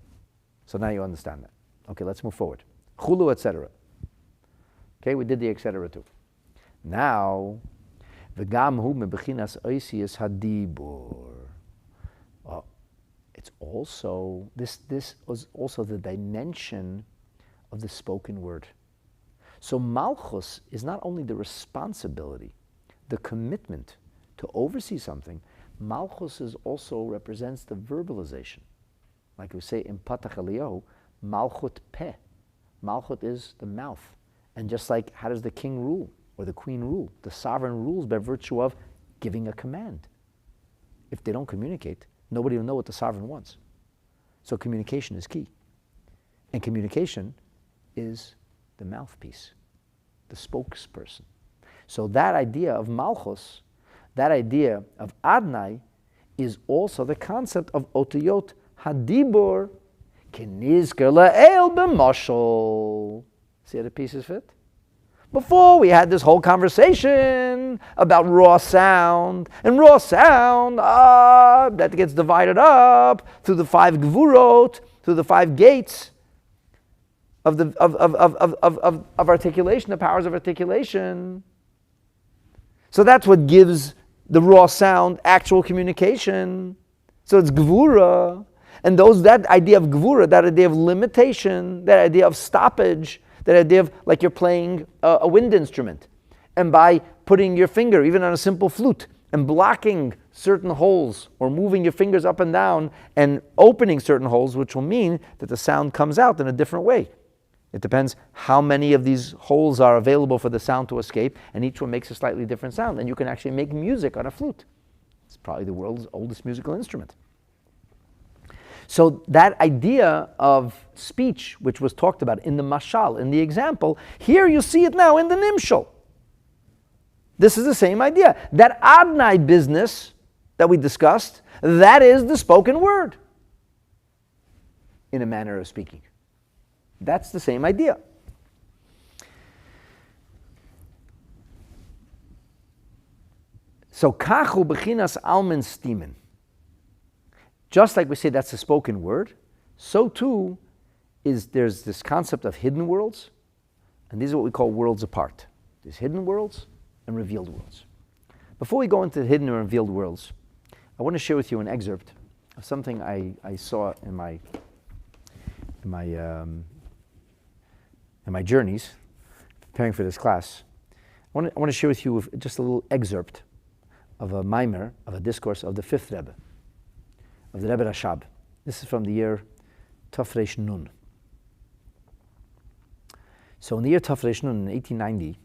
So now you understand that. Okay, let's move forward. Chulu, etc. Okay, we did the etc. too. Now, V'gam hu mebechinas oisius hadibur. It's also, this was also the dimension of the spoken word. So Malchus is not only the responsibility, the commitment to oversee something, Malchus also represents the verbalization. Like we say in Patach Eliyahu, Malchut Peh. Malchut is the mouth. And just like, how does the king rule or the queen rule? The sovereign rules by virtue of giving a command. If they don't communicate, nobody will know what the sovereign wants. So communication is key. And communication is the mouthpiece, the spokesperson. So that idea of Malchus, that idea of Adnai, is also the concept of Otiyot Hadibur Kenizker La'el B'Mashal. See how the pieces fit? Before we had this whole conversation about raw sound, and raw sound that gets divided up through the 5 gvurot, through the 5 gates of articulation, the powers of articulation. So that's what gives the raw sound actual communication. So it's gvura, and that idea of gvura, that idea of limitation, that idea of stoppage, that idea of like you're playing a wind instrument, and by putting your finger, even on a simple flute, and blocking certain holes, or moving your fingers up and down, and opening certain holes, which will mean that the sound comes out in a different way. It depends how many of these holes are available for the sound to escape, and each one makes a slightly different sound, and you can actually make music on a flute. It's probably the world's oldest musical instrument. So that idea of speech, which was talked about in the mashal, in the example, here you see it now in the nimshal. This is the same idea. That Adnai business that we discussed, that is the spoken word, in a manner of speaking. That's the same idea. So, kachu bechinas almen stimen. Just like we say that's the spoken word, so too there's this concept of hidden worlds, and these are what we call worlds apart. There's hidden worlds and revealed worlds. Before we go into the hidden or revealed worlds, I want to share with you an excerpt of something I saw in my journeys, preparing for this class. I want to share with you just a little excerpt of a mimer, of a discourse of the fifth Rebbe, of the Rebbe Rashab. This is from the year Tafresh Nun. So in the year Tafresh Nun, in 1890,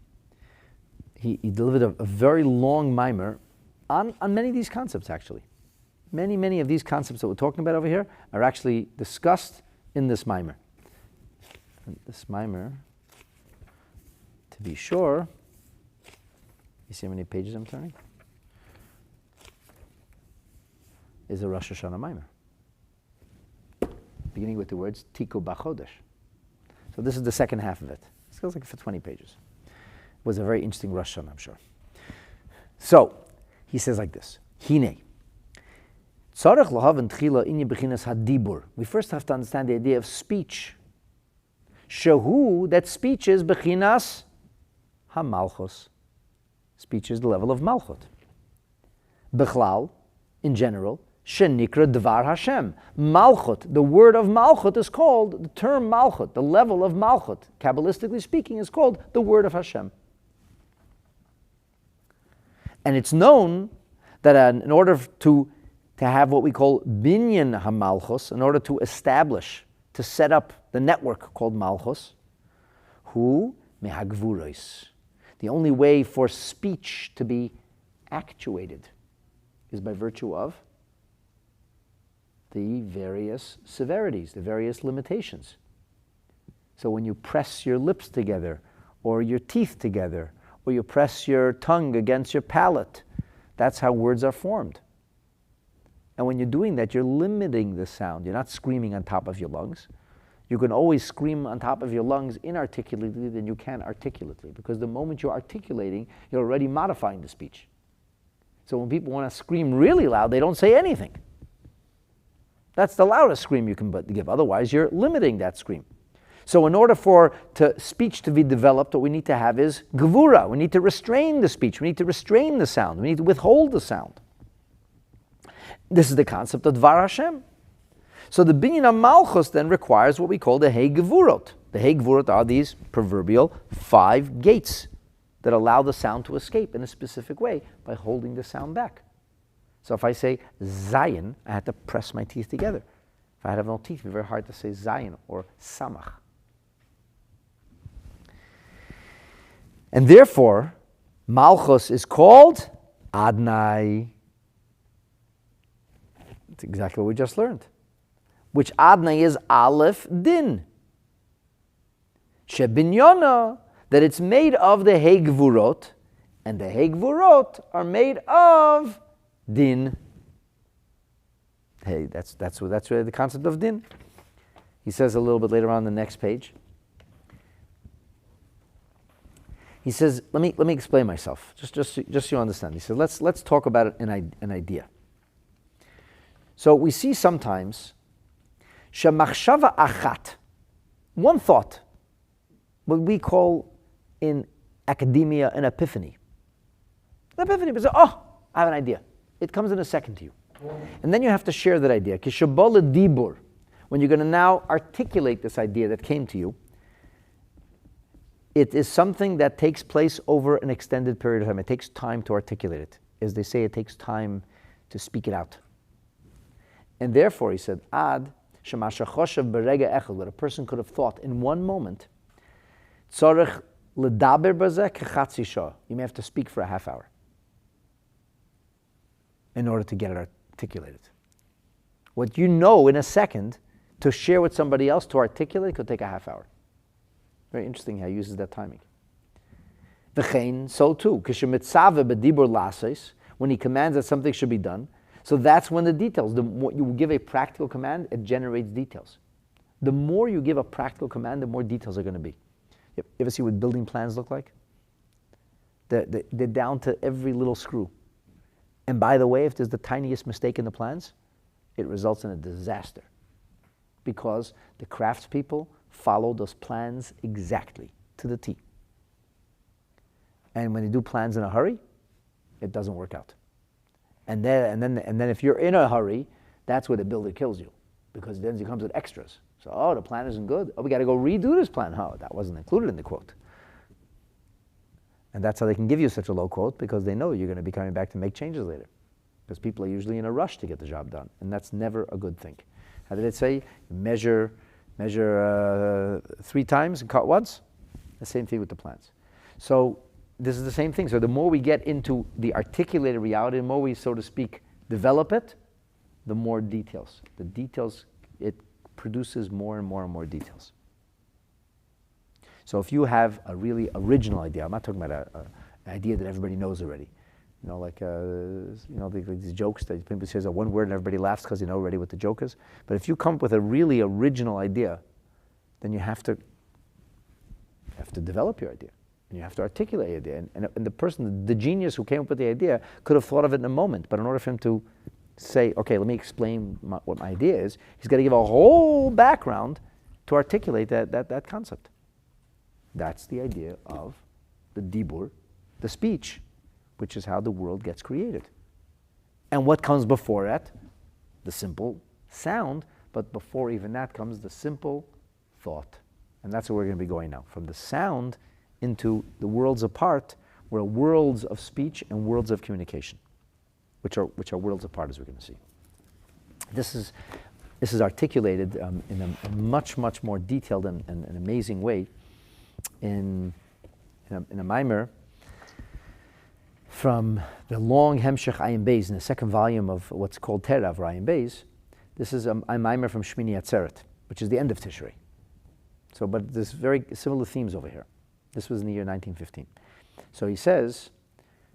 he delivered a very long mimer on many of these concepts, actually. Many of these concepts that we're talking about over here are actually discussed in this mimer. And this mimer, to be sure, you see how many pages I'm turning? Is a Rosh Hashanah mimer, beginning with the words Tiku B'Chodesh. So this is the second half of it. It goes like for 20 pages. It was a very interesting Rosh Hashanah, I'm sure. So he says like this: Hine. Tzarech lahaven tchila inyan bechinas hadibur. We first have to understand the idea of speech. Shehu, that speech is bechinas hamalchus. Speech is the level of malchut. Bechlal, in general, shenikra dvar Hashem. Malchut, the word of malchut is called, the term malchut, the level of malchut, Kabbalistically speaking, is called the word of Hashem. And it's known that in order to have what we call binyan hamalchus, in order to establish, to set up the network called malchus, hu mehagvuros. The only way for speech to be actuated is by virtue of the various severities, the various limitations. So when you press your lips together, or your teeth together, or you press your tongue against your palate, that's how words are formed. And when you're doing that, you're limiting the sound. You're not screaming on top of your lungs. You can always scream on top of your lungs inarticulately than you can articulately, because the moment you're articulating, you're already modifying the speech. So when people want to scream really loud, they don't say anything. That's the loudest scream you can give. Otherwise, you're limiting that scream. So in order for speech to be developed, what we need to have is gevura. We need to restrain the speech. We need to restrain the sound. We need to withhold the sound. This is the concept of Dvar Hashem. So the binyan of Malchus then requires what we call the Hei Gevurot. The Hei Gevurot are these proverbial 5 gates that allow the sound to escape in a specific way by holding the sound back. So if I say Zayin, I have to press my teeth together. If I have no teeth, it would be very hard to say Zayin or Samach. And therefore, Malchus is called Adnai. That's exactly what we just learned. Which Adnai is Aleph Din. Shebinyona, that it's made of the Hei Gvurot, and the Hei Gvurot are made of Din. Hey, that's really the concept of Din. He says a little bit later on the next page. He says, let me explain myself, just so you understand. He says, let's talk about an idea. So we see sometimes shemachshava achat, one thought, what we call in academia an epiphany. An epiphany, because I have an idea. It comes in a second to you. And then you have to share that idea. Kishabala dibur, when you're going to now articulate this idea that came to you, it is something that takes place over an extended period of time. It takes time to articulate it. As they say, it takes time to speak it out. And therefore, he said, Ad shemasha choshev berega echad, that a person could have thought in one moment, tzorech ledaber bazeh kechatzi shah. You may have to speak for a half hour. in order to get it articulated. What you know in a second, to share with somebody else, to articulate, could take a half hour. Very interesting how he uses that timing. V'chein, so too, k'shemitzave b'dibur lases, when he commands that something should be done. So that's when the details, the more you give a practical command, it generates details. The more you give a practical command, the more details are going to be. You ever see what building plans look like? They're down to every little screw. And by the way, if there's the tiniest mistake in the plans, it results in a disaster. Because the craftspeople follow those plans exactly to the T. And when they do plans in a hurry, it doesn't work out. And then if you're in a hurry, that's where the builder kills you, because then he comes with extras. So, the plan isn't good. Oh, we got to go redo this plan. Oh, that wasn't included in the quote. And that's how they can give you such a low quote, because they know you're going to be coming back to make changes later. Because people are usually in a rush to get the job done, and that's never a good thing. How did it say? Measure 3 times and cut once. The same thing with the plans. So this is the same thing. So the more we get into the articulated reality, the more we, so to speak, develop it, the more details. The details, it produces more and more and more details. So if you have a really original idea, I'm not talking about an idea that everybody knows already. Like these jokes that people say one word and everybody laughs because you know already what the joke is. But if you come up with a really original idea, then you have to develop your idea. And you have to articulate your idea. And the person, the genius who came up with the idea, could have thought of it in a moment. But in order for him to say, okay, let me explain what my idea is, he's got to give a whole background to articulate that concept. That's the idea of the dibur, the speech, which is how the world gets created. And what comes before that? The simple sound, but before even that comes the simple thought. And that's where we're going to be going now, from the sound into the worlds apart, where worlds of speech and worlds of communication, which are worlds apart, as we're going to see. This is articulated in a much, much more detailed and amazing way in a mimer from the long Hemshech Ayin Beis, in the second volume of what's called Terav Ayin Beis. This is a mimer from Shmini Atzeret, which is the end of Tishrei. So, but there's very similar themes over here. This was in the year 1915. So he says,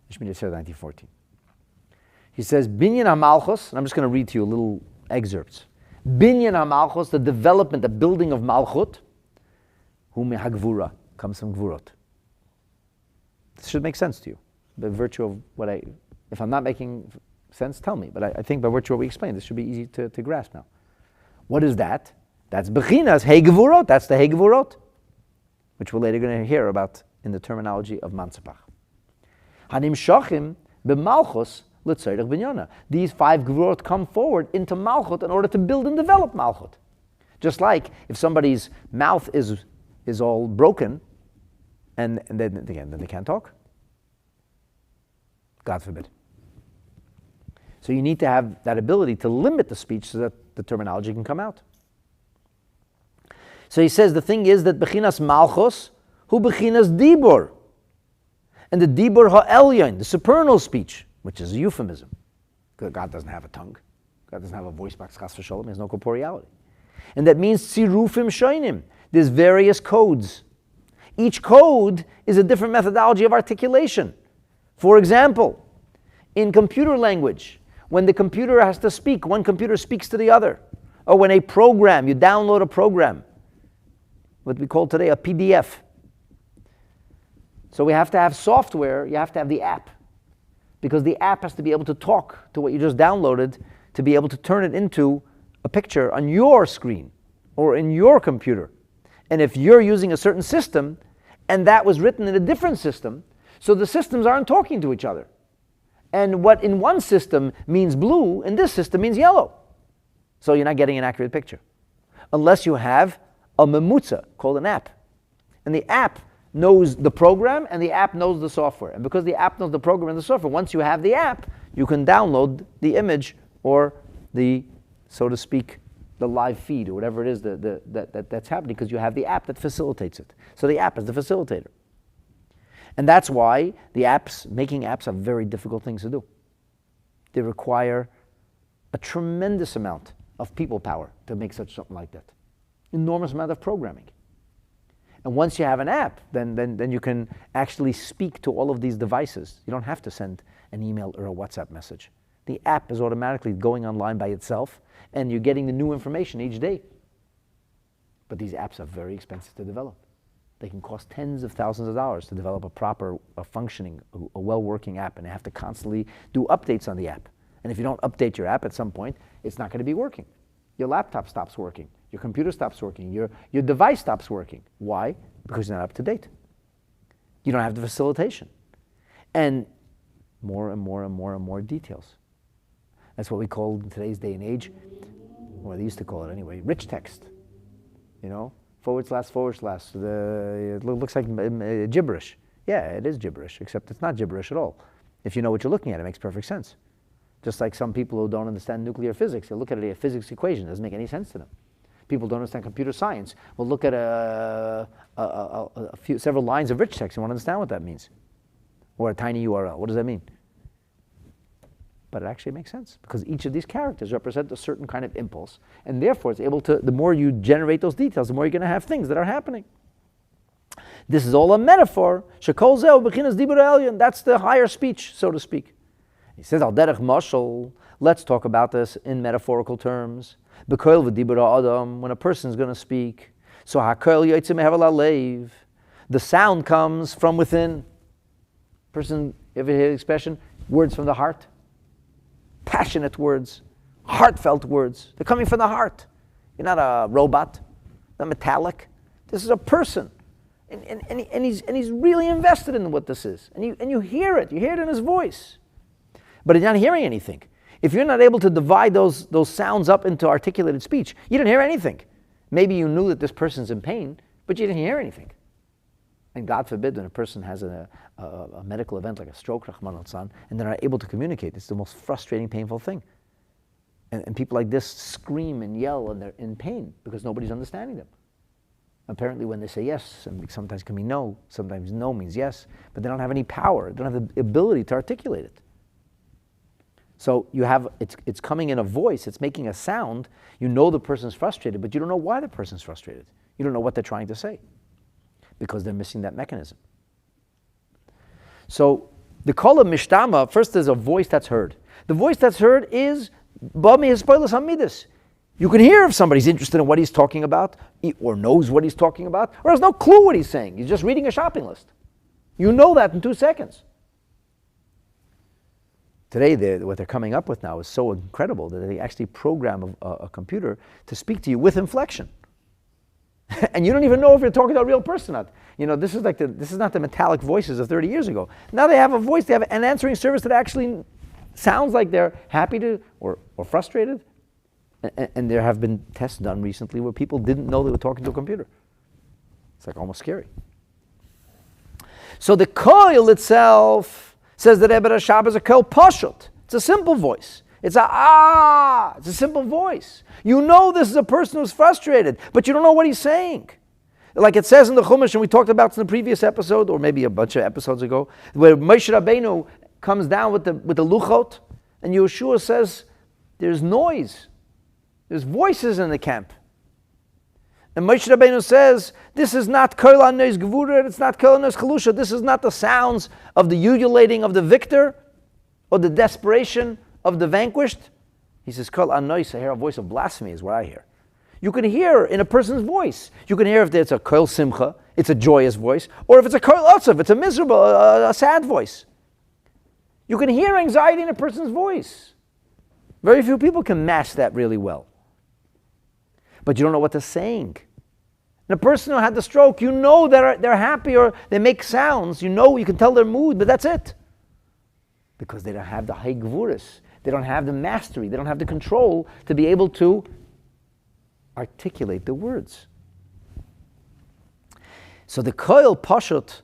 Shmini Atzeret 1914. He says, Binyan HaMalchus, and I'm just going to read to you a little excerpts. Binyan HaMalchus, the development, the building of Malchut, Hu meHagvura, comes from Gvurot. This should make sense to you. By virtue of if I'm not making sense, tell me. But I think by virtue of what we explained, this should be easy to grasp now. What is that? That's Bechinas, Hegvurot. That's the Hegvurot, which we're later going to hear about in the terminology of Mansepach. Hanim Shochim b'Malchus l'tzorech binyana. These 5 Gvurot come forward into Malchut in order to build and develop Malchut. Just like if somebody's mouth is all broken, and then they can't talk. God forbid. So you need to have that ability to limit the speech so that the terminology can come out. So he says the thing is that Bechinas Malchus, hu Bechinas Dibur. And the Dibur ha'elyon, the supernal speech, which is a euphemism. God doesn't have a tongue. God doesn't have a voice box, chas v'sholom. He has no corporeality. And that means tzirufim shoinim. There's various codes. Each code is a different methodology of articulation. For example, in computer language, when the computer has to speak, one computer speaks to the other. Or when you download a program, what we call today a PDF. So we have to have software, you have to have the app. Because the app has to be able to talk to what you just downloaded to be able to turn it into a picture on your screen or in your computer. And if you're using a certain system and that was written in a different system, so the systems aren't talking to each other. And what in one system means blue, in this system means yellow. So you're not getting an accurate picture. Unless you have a memutza called an app. And the app knows the program and the app knows the software. And because the app knows the program and the software, once you have the app, you can download the image or the, so to speak, the live feed or whatever it is that's happening, because you have the app that facilitates it. So the app is the facilitator. And that's why making apps are very difficult things to do. They require a tremendous amount of people power to make such something like that. Enormous amount of programming. And once you have an app, then you can actually speak to all of these devices. You don't have to send an email or a WhatsApp message. The app is automatically going online by itself, and you're getting the new information each day. But these apps are very expensive to develop. They can cost tens of thousands of dollars to develop a proper, functioning, a well-working app, and they have to constantly do updates on the app. And if you don't update your app at some point, it's not going to be working. Your laptop stops working. Your computer stops working. Your device stops working. Why? Because you're not up to date. You don't have the facilitation. And more and more and more and more details. That's what we call in today's day and age, or they used to call it anyway, rich text. You know, //. It looks like gibberish. Yeah, it is gibberish, except it's not gibberish at all. If you know what you're looking at, it makes perfect sense. Just like some people who don't understand nuclear physics, they look at a physics equation, it doesn't make any sense to them. People don't understand computer science. Well, look at several lines of rich text. You want to understand what that means. Or a tiny URL. What does that mean? But it actually makes sense because each of these characters represent a certain kind of impulse. And therefore, it's able to, the more you generate those details, the more you're going to have things that are happening. This is all a metaphor. Shekol zeh b'chinas dibur elyon. That's the higher speech, so to speak. He says, al derech mashal. Let's talk about this in metaphorical terms. B'koil v'dibur adam. When a person is going to speak. So hakoil yotzeh mehevel halev. The sound comes from within. Person, ever hear the expression? Words from the heart. Passionate words, heartfelt words. They're coming from the heart. You're not a robot, not metallic. This is a person. And he's really invested in what this is. And you hear it. You hear it in his voice. But you're not hearing anything. If you're not able to divide those sounds up into articulated speech, you didn't hear anything. Maybe you knew that this person's in pain, but you didn't hear anything. And God forbid when a person has a medical event like a stroke, Rahman al-San, and they're not able to communicate. It's the most frustrating, painful thing. And people like this scream and yell and they're in pain because nobody's understanding them. Apparently when they say yes, and sometimes it can be no, sometimes no means yes, but they don't have any power, they don't have the ability to articulate it. So you have, it's coming in a voice, it's making a sound, you know the person's frustrated, but you don't know why the person's frustrated. You don't know what they're trying to say. Because they're missing that mechanism. So the kol mishtama, first there's a voice that's heard. The voice that's heard is bami hispoilus hamidus. You can hear if somebody's interested in what he's talking about, or knows what he's talking about, or has no clue what he's saying. He's just reading a shopping list. You know that in 2 seconds. Today, what they're coming up with now is so incredible that they actually program a computer to speak to you with inflection. And you don't even know if you're talking to a real person or not. You know, this is not the metallic voices of 30 years ago. Now they have a voice, they have an answering service that actually sounds like they're happy to or frustrated. And there have been tests done recently where people didn't know they were talking to a computer. It's like almost scary. So the koil itself says that Rebbe Rashab is a koil pashut. It's a simple voice. It's a simple voice. You know this is a person who's frustrated, but you don't know what he's saying. Like it says in the Chumash, and we talked about in the previous episode, or maybe a bunch of episodes ago, where Moshe Rabbeinu comes down with the luchot, and Yeshua says, there's noise. There's voices in the camp. And Moshe Rabbeinu says, this is not kol hanois gevura, it's not kol hanois chalusha, this is not the sounds of the ululating of the victor, or the desperation of the vanquished. He says, kol hanois, I hear a voice of blasphemy is what I hear. You can hear in a person's voice. You can hear if it's a kol simcha, it's a joyous voice, or if it's a kol otzav, it's a miserable, a sad voice. You can hear anxiety in a person's voice. Very few people can match that really well. But you don't know what they're saying. And a person who had the stroke, you know they're happy or they make sounds. You know, you can tell their mood, but that's it. Because they don't have the high gvuris. They don't have the mastery. They don't have the control to be able to articulate the words. So the koil pashut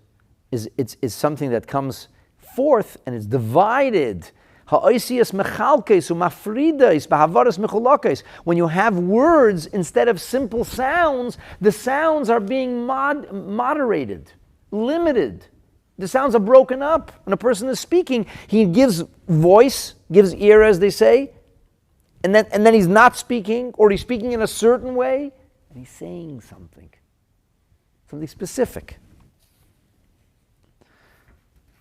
is something that comes forth and it's divided. When you have words instead of simple sounds, the sounds are being moderated, limited. The sounds are broken up. When a person is speaking, he gives voice, gives ear, as they say, and then he's not speaking, or he's speaking in a certain way, and he's saying something specific.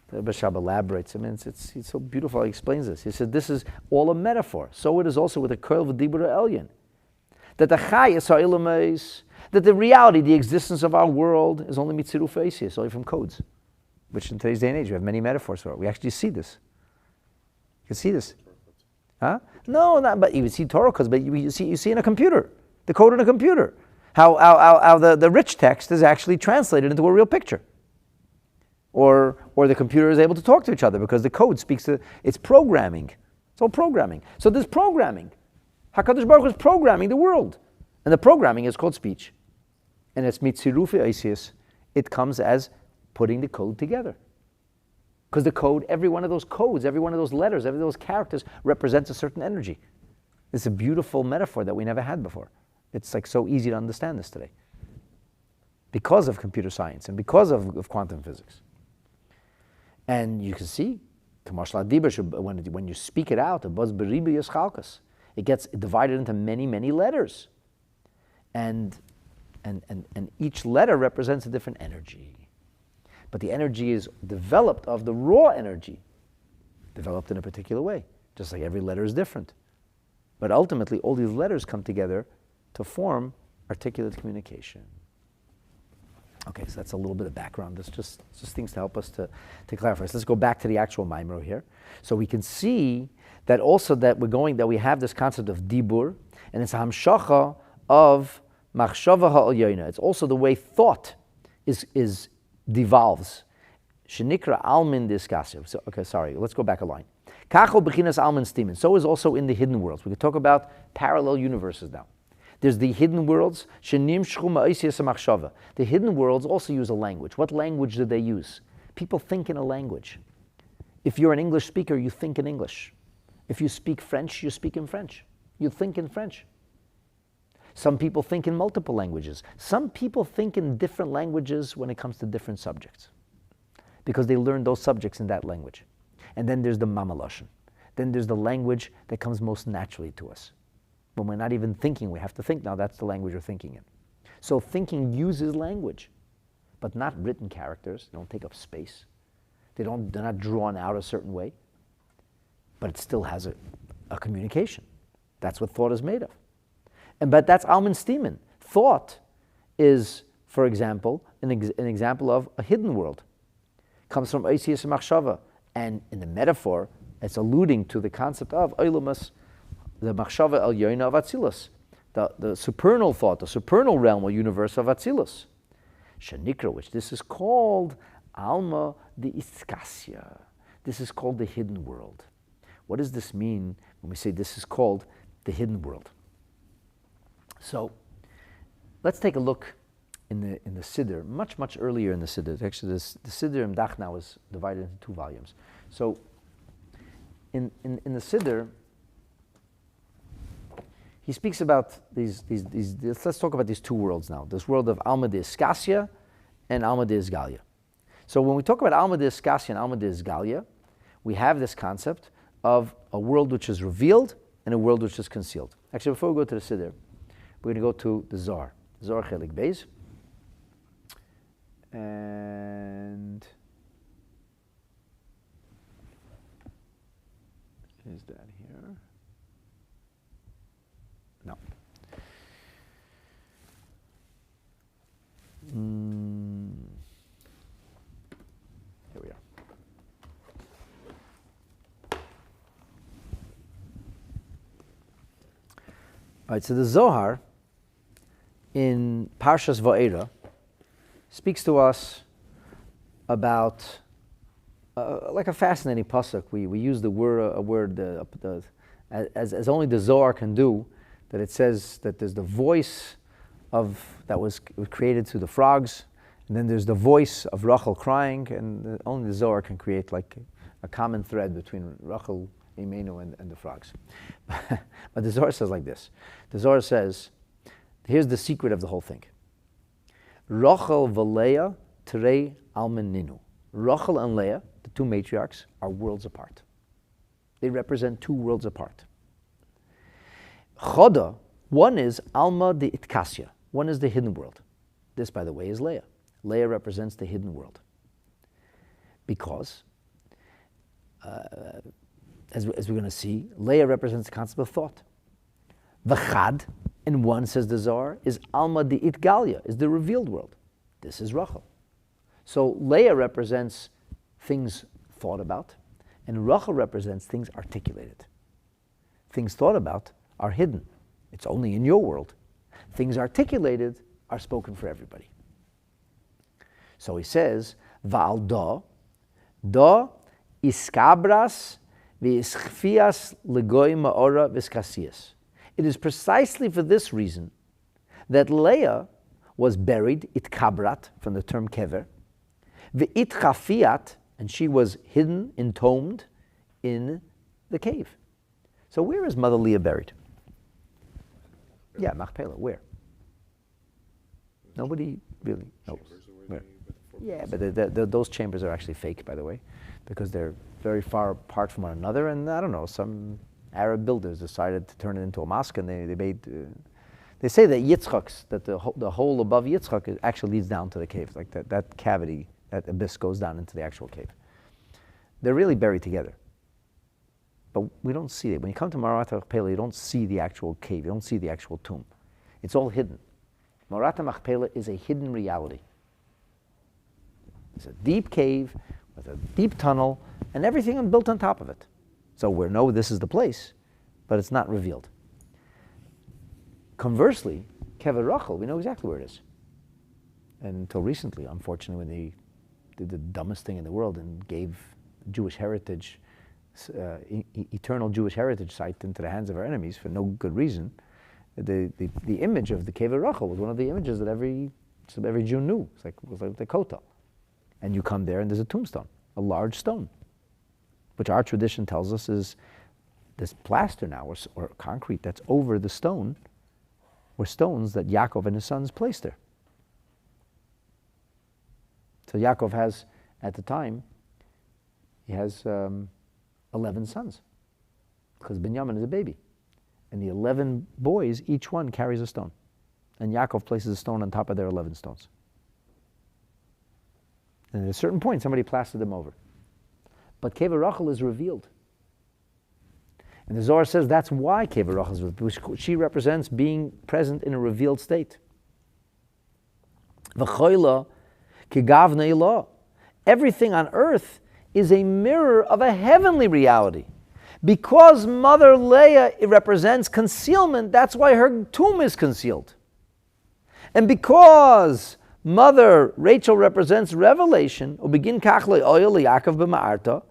The Rebbe Shab elaborates. I mean, it's so beautiful how he explains this. He said, this is all a metaphor. So it is also with the Koil V'Dibur Elyon. That the Chayas HaIlameis, that the reality, the existence of our world is only Mitziruf Eisius, only from codes. Which in today's day and age, we have many metaphors for it. We actually see this. You can see this. Huh? No, not, but you see Torah codes, but you see in a computer, the code in a computer. How the rich text is actually translated into a real picture. Or the computer is able to talk to each other because the code speaks to, it's programming. It's all programming. So there's programming. HaKadosh Baruch Hu is programming the world. And the programming is called speech. And it's mitzirufi eisius. It comes as putting the code together. Because the code, every one of those codes, every one of those letters, every one of those characters represents a certain energy. It's a beautiful metaphor that we never had before. It's like so easy to understand this today. Because of computer science and because of quantum physics. And you can see, when you speak it out, it gets divided into many, many letters. And each letter represents a different energy. But the energy is developed of the raw energy, developed in a particular way, just like every letter is different. But ultimately, all these letters come together to form articulate communication. Okay, so that's a little bit of background. That's just things to help us to clarify. So let's go back to the actual Maimro here. So we can see that also that we have this concept of dibur, and it's a hamshacha of machshava ha'olyona. It's also the way thought is devolves. Shenikra almin diskasya. So, okay, sorry, let's go back a line. Kacho bechinas almin stimin. So is also in the hidden worlds. We can talk about parallel universes now. There's the hidden worlds. The hidden worlds also use a language. What language do they use? People think in a language. If you're an English speaker, you think in English. If you speak French, you speak in French. You think in French. Some people think in multiple languages. Some people think in different languages when it comes to different subjects, because they learn those subjects in that language. And then there's the mamaloshin. Then there's the language that comes most naturally to us. When we're not even thinking, we have to think now, that's the language we're thinking in. So thinking uses language, but not written characters. They don't take up space. They're not drawn out a certain way, but it still has a communication. That's what thought is made of. But that's Alman Steeman. Thought is, for example, an example of a hidden world. Comes from Eisius Machshava. And in the metaphor, it's alluding to the concept of Eilumas, the Machshava El Yoina of Atzilus, the supernal thought, the supernal realm or universe of Atzilus. Shanikra, which this is called Alma de Iskasya. This is called the hidden world. What does this mean when we say this is called the hidden world? So, let's take a look in the Siddur, much earlier in the Siddur. Actually, the Siddur in Dach now is divided into 2 volumes. So, in the Siddur, he speaks about these. Let's talk about these 2 worlds now. This world of Alma de Iskasya and Alma de Isgalia. So when we talk about Alma de Iskasya and Alma de Isgalia, we have this concept of a world which is revealed and a world which is concealed. Actually, before we go to the Siddur, we're going to go to the Zohar. Zohar Chelik Beis. And is that here? No. Here we are. All right, so the Zohar in Parshas Va'era speaks to us about like a fascinating pasuk. We use a word as only the Zohar can do. That it says that there's the voice that was created through the frogs, and then there's the voice of Rachel crying, and only the Zohar can create like a common thread between Rachel, Imenu, and the frogs. But the Zohar says like this. The Zohar says, here's the secret of the whole thing. Rachel v'Leah terei almen ninu. Rachel and Leah, the two matriarchs, are worlds apart. They represent two worlds apart. Choda, one is Alma de Itkasya, one is the hidden world. This, by the way, is Leah. Leah represents the hidden world. Because, as we're going to see, Leah represents the concept of thought. V'chad, in one, says the Zohar, is Alma de Itgalia, is the revealed world. This is Rachel. So Leah represents things thought about, and Rachel represents things articulated. Things thought about are hidden. It's only in your world. Things articulated are spoken for everybody. So he says, Va'al da iskabras v'ischfias legoi ma'ora v'skasias. It is precisely for this reason that Leah was buried, itkabrat, from the term kever, v'itchafiat, and she was hidden, entombed in the cave. So where is Mother Leah buried? Yeah, Machpelah, where? Nobody really knows. Where? Yeah, but those chambers are actually fake, by the way, because they're very far apart from one another, and I don't know, some Arab builders decided to turn it into a mosque, and they made... they say that Yitzchak's, that the hole above Yitzchak actually leads down to the cave, like that cavity, that abyss goes down into the actual cave. They're really buried together. But we don't see it. When you come to Marat Machpelah, you don't see the actual cave, you don't see the actual tomb. It's all hidden. Marat Machpelah is a hidden reality. It's a deep cave with a deep tunnel and everything built on top of it. So we know this is the place, but it's not revealed. Conversely, Kever Rachel, we know exactly where it is. And until recently, unfortunately, when they did the dumbest thing in the world and gave Jewish heritage, eternal Jewish heritage site into the hands of our enemies for no good reason, the image of the Kever Rachel was one of the images that every Jew knew. It was like the Kotel. And you come there and there's a tombstone, a large stone, which our tradition tells us is this plaster now, or concrete that's over the stone, were stones that Yaakov and his sons placed there. So Yaakov has, at the time, he has 11 sons, because Binyamin is a baby. And the 11 boys, each one carries a stone. And Yaakov places a stone on top of their 11 stones. And at a certain point, somebody plastered them over. But Kever Rachel is revealed. And the Zohar says that's why Kever Rachel is revealed. She represents being present in a revealed state. V'choila kigavnei lo. Everything on earth is a mirror of a heavenly reality. Because Mother Leah represents concealment, that's why her tomb is concealed. And because Mother Rachel represents revelation, ubegin kach le'oyel leYaakov b'ma'arta,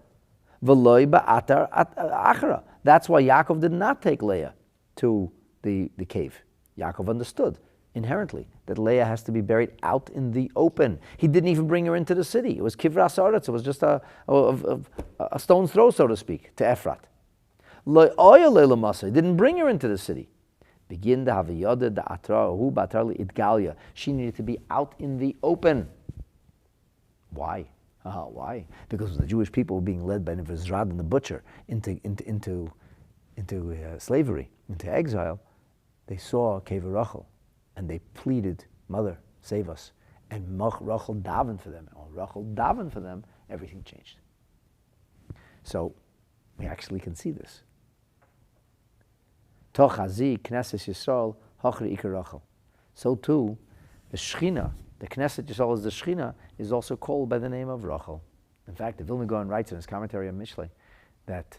v'loy ba'atar achara. That's why Yaakov did not take Leah to the cave. Yaakov understood inherently that Leah has to be buried out in the open. He didn't even bring her into the city. It was kivras aretz. It was just a stone's throw, so to speak, to Ephrat. He didn't bring her into the city. Begin the haviyada the atrahu batarli itgalia. She needed to be out in the open. Why? Why? Because the Jewish people were being led by Nebuchadnezzar and the butcher into slavery, into exile. They saw Kever Rachel, and they pleaded, "Mother, save us." And Rachel davened for them. And when Rachel davened for them, everything changed. So we actually can see this. Toch hazi Knesset Yisrael hachri ikar Rachel. So too, the Shechina, the Knesset Yisrael as the Shechina, is also called by the name of Rachel. In fact, the Vilna Gaon writes in his commentary on Mishlei that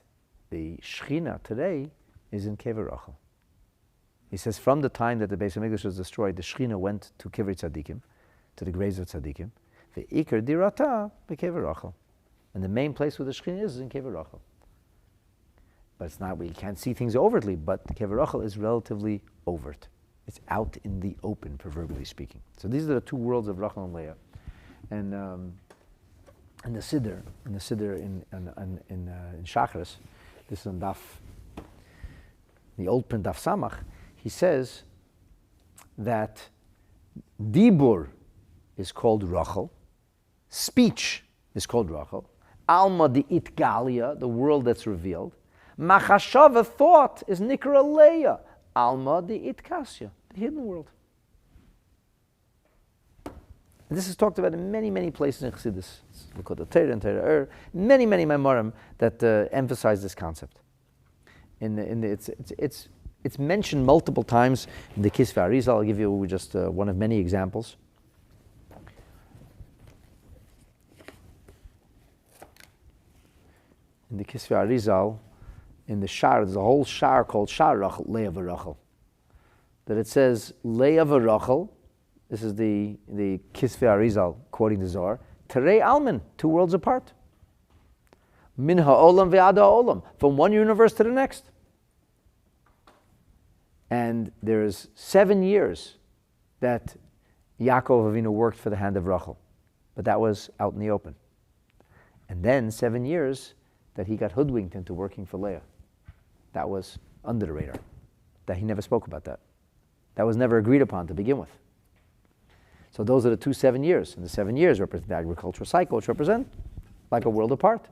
the Shechina today is in Kever Rachel. He says from the time that the Beis HaMikdash was destroyed, the Shechina went to Kivrei Tzadikim, to the graves of Tzadikim. The Ikar dirata beKever Rachel. And the main place where the Shechina is in Kever Rachel. But it's not, we can't see things overtly, but Kever Rachel is relatively overt. It's out in the open, proverbially speaking. So these are the two worlds of Rachel and Leah. And the Siddur, in Shachris, this is on Daf, the old print Daf Samach, he says that Dibur is called Rachel, speech is called Rachel. Alma the Itgalia, the world that's revealed. Machashava, thought, is Nikra Leia. Alma the Itkasya, the hidden world. And this is talked about in many, many places in Chassidus. Look at the Torah and Torah, many, many memorim that emphasize this concept. It's mentioned multiple times in the Kisvei Arizal. I'll give you just one of many examples. In the Kisvei Arizal, in the Sha'ar, there's a whole Sha'ar called Sha'ar Rachel, Leah v'Rachel. That it says, Leah v'Rachel, this is the Kisvei Arizal quoting the Zohar, Terei Almin, 2 worlds apart. Min ha'olam ve'ad ha'olam, from one universe to the next. And there's 7 years that Yaakov Avinu worked for the hand of Rachel, but that was out in the open. And then 7 years that he got hoodwinked into working for Leah. That was under the radar. That he never spoke about that. That was never agreed upon to begin with. So those are the 2 7 years. And the 7 years represent the agricultural cycle, which represent like a world apart.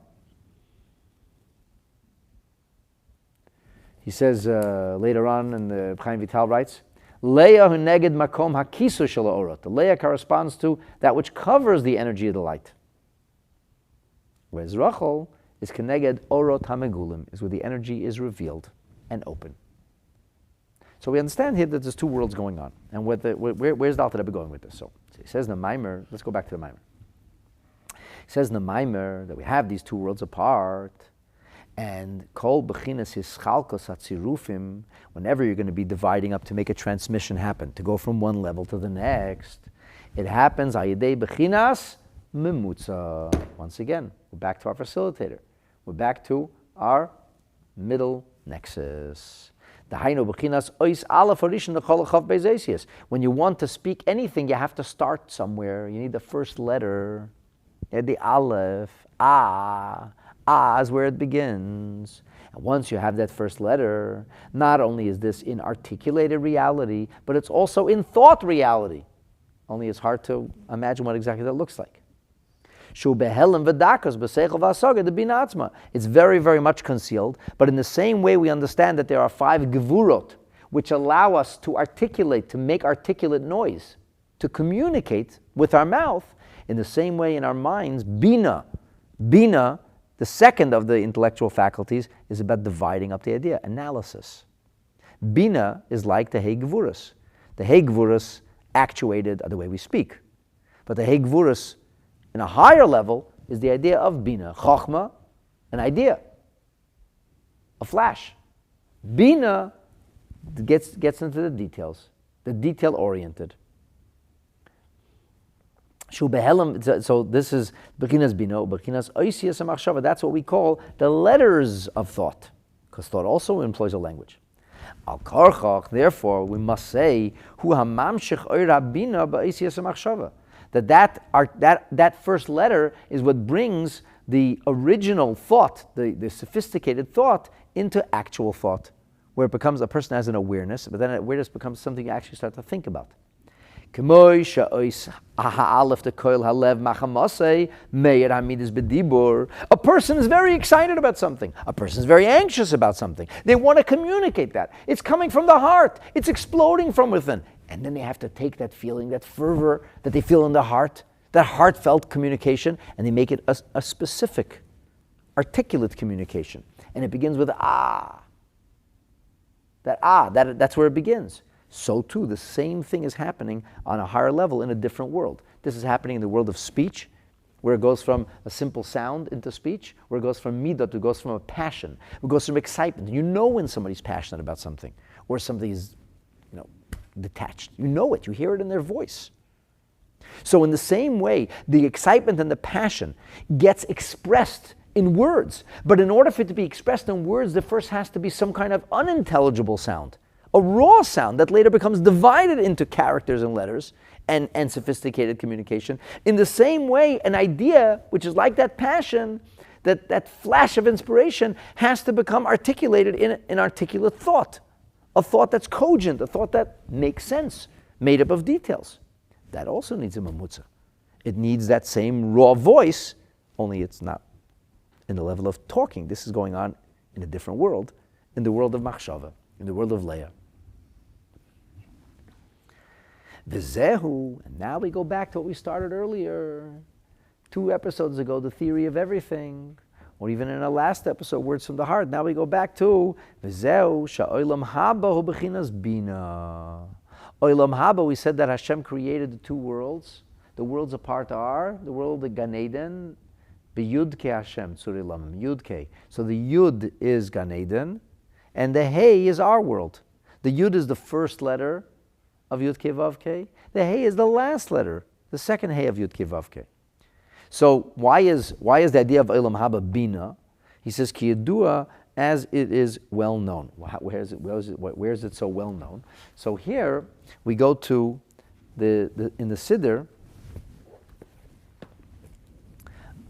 He says later on, and the Chaim Vital writes, Leah hu neged makom hakisu shel ha'orot. The Leah corresponds to that which covers the energy of the light. Whereas Rachel is keneged orot hamegulim, is where the energy is revealed and open. So we understand here that there's 2 worlds going on. And where's the Alter Rebbe going with this? So he says in the Maimer, let's go back to the Maimer. He says in the Maimer that we have these 2 worlds apart, and kol bechinas hischalkos hatzirufim, whenever you're going to be dividing up to make a transmission happen, to go from one level to the next, it happens ayidei bechinas memutza. Once again, we're back to our facilitator. We're back to our middle nexus. When you want to speak anything, you have to start somewhere. You need the first letter. You need the aleph. Ah is where it begins. And once you have that first letter, not only is this in articulated reality, but it's also in thought reality. Only it's hard to imagine what exactly that looks like. It's very, very much concealed, but in the same way we understand that there are 5 gevurot, which allow us to articulate, to make articulate noise, to communicate with our mouth. In the same way in our minds, Bina, the second of the intellectual faculties, is about dividing up the idea, analysis. Bina is like the Hey Gevurus. The Hey Gevurus actuated the way we speak. But the Hey Gevurus in a higher level is the idea of Bina. Chochma, an idea, a flash. Bina gets into the details, the detail-oriented. So this is Bechinas Bina, Bechinas Oisias HaMachshava. That's what we call the letters of thought, because thought also employs a language. Al Karchach, therefore, we must say, Hu HaMamshich Oira Bina Ba'oisias HaMachshava. That first letter is what brings the original thought, the sophisticated thought, into actual thought, where it becomes a person has an awareness, but then awareness becomes something you actually start to think about. A person is very excited about something. A person is very anxious about something. They want to communicate that. It's coming from the heart. It's exploding from within. And then they have to take that feeling, that fervor that they feel in the heart, that heartfelt communication, and they make it a specific, articulate communication. And it begins with ah. That's where it begins. So too, the same thing is happening on a higher level in a different world. This is happening in the world of speech, where it goes from a simple sound into speech, where it goes from midot, it goes from a passion, it goes from excitement. You know when somebody's passionate about something, or something is, detached. You know it. You hear it in their voice. So in the same way, the excitement and the passion gets expressed in words. But in order for it to be expressed in words, there first has to be some kind of unintelligible sound, a raw sound that later becomes divided into characters and letters and sophisticated communication. In the same way, an idea, which is like that passion, that flash of inspiration, has to become articulated in an articulate thought. A thought that's cogent, a thought that makes sense, made up of details. That also needs a mamutza. It needs that same raw voice only it's not in the level of talking. This is going on in a different world, in the world of Machshava, in the world of Leah. V'zehu, and now we go back to what we started earlier, 2 episodes ago, the theory of everything, or even in our last episode, Words from the Heart. Now we go back to V'zehu sha'olam haba hu b'chinas bina. Olam haba, we said that Hashem created the 2 worlds. The worlds apart are the world of Gan Eden, b'yud ke Hashem, tzuri lamim, yud ke. So the yud is Gan Eden, and the hey is our world. The yud is the first letter of Yud Ke Vav Ke. The Hey is the last letter, the second Hey of Yud Ke Vav Ke. So why is the idea of Olam Haba Bina? He says Ki Yadua, as it is well known. Where is it so well known? So here we go to in the Siddur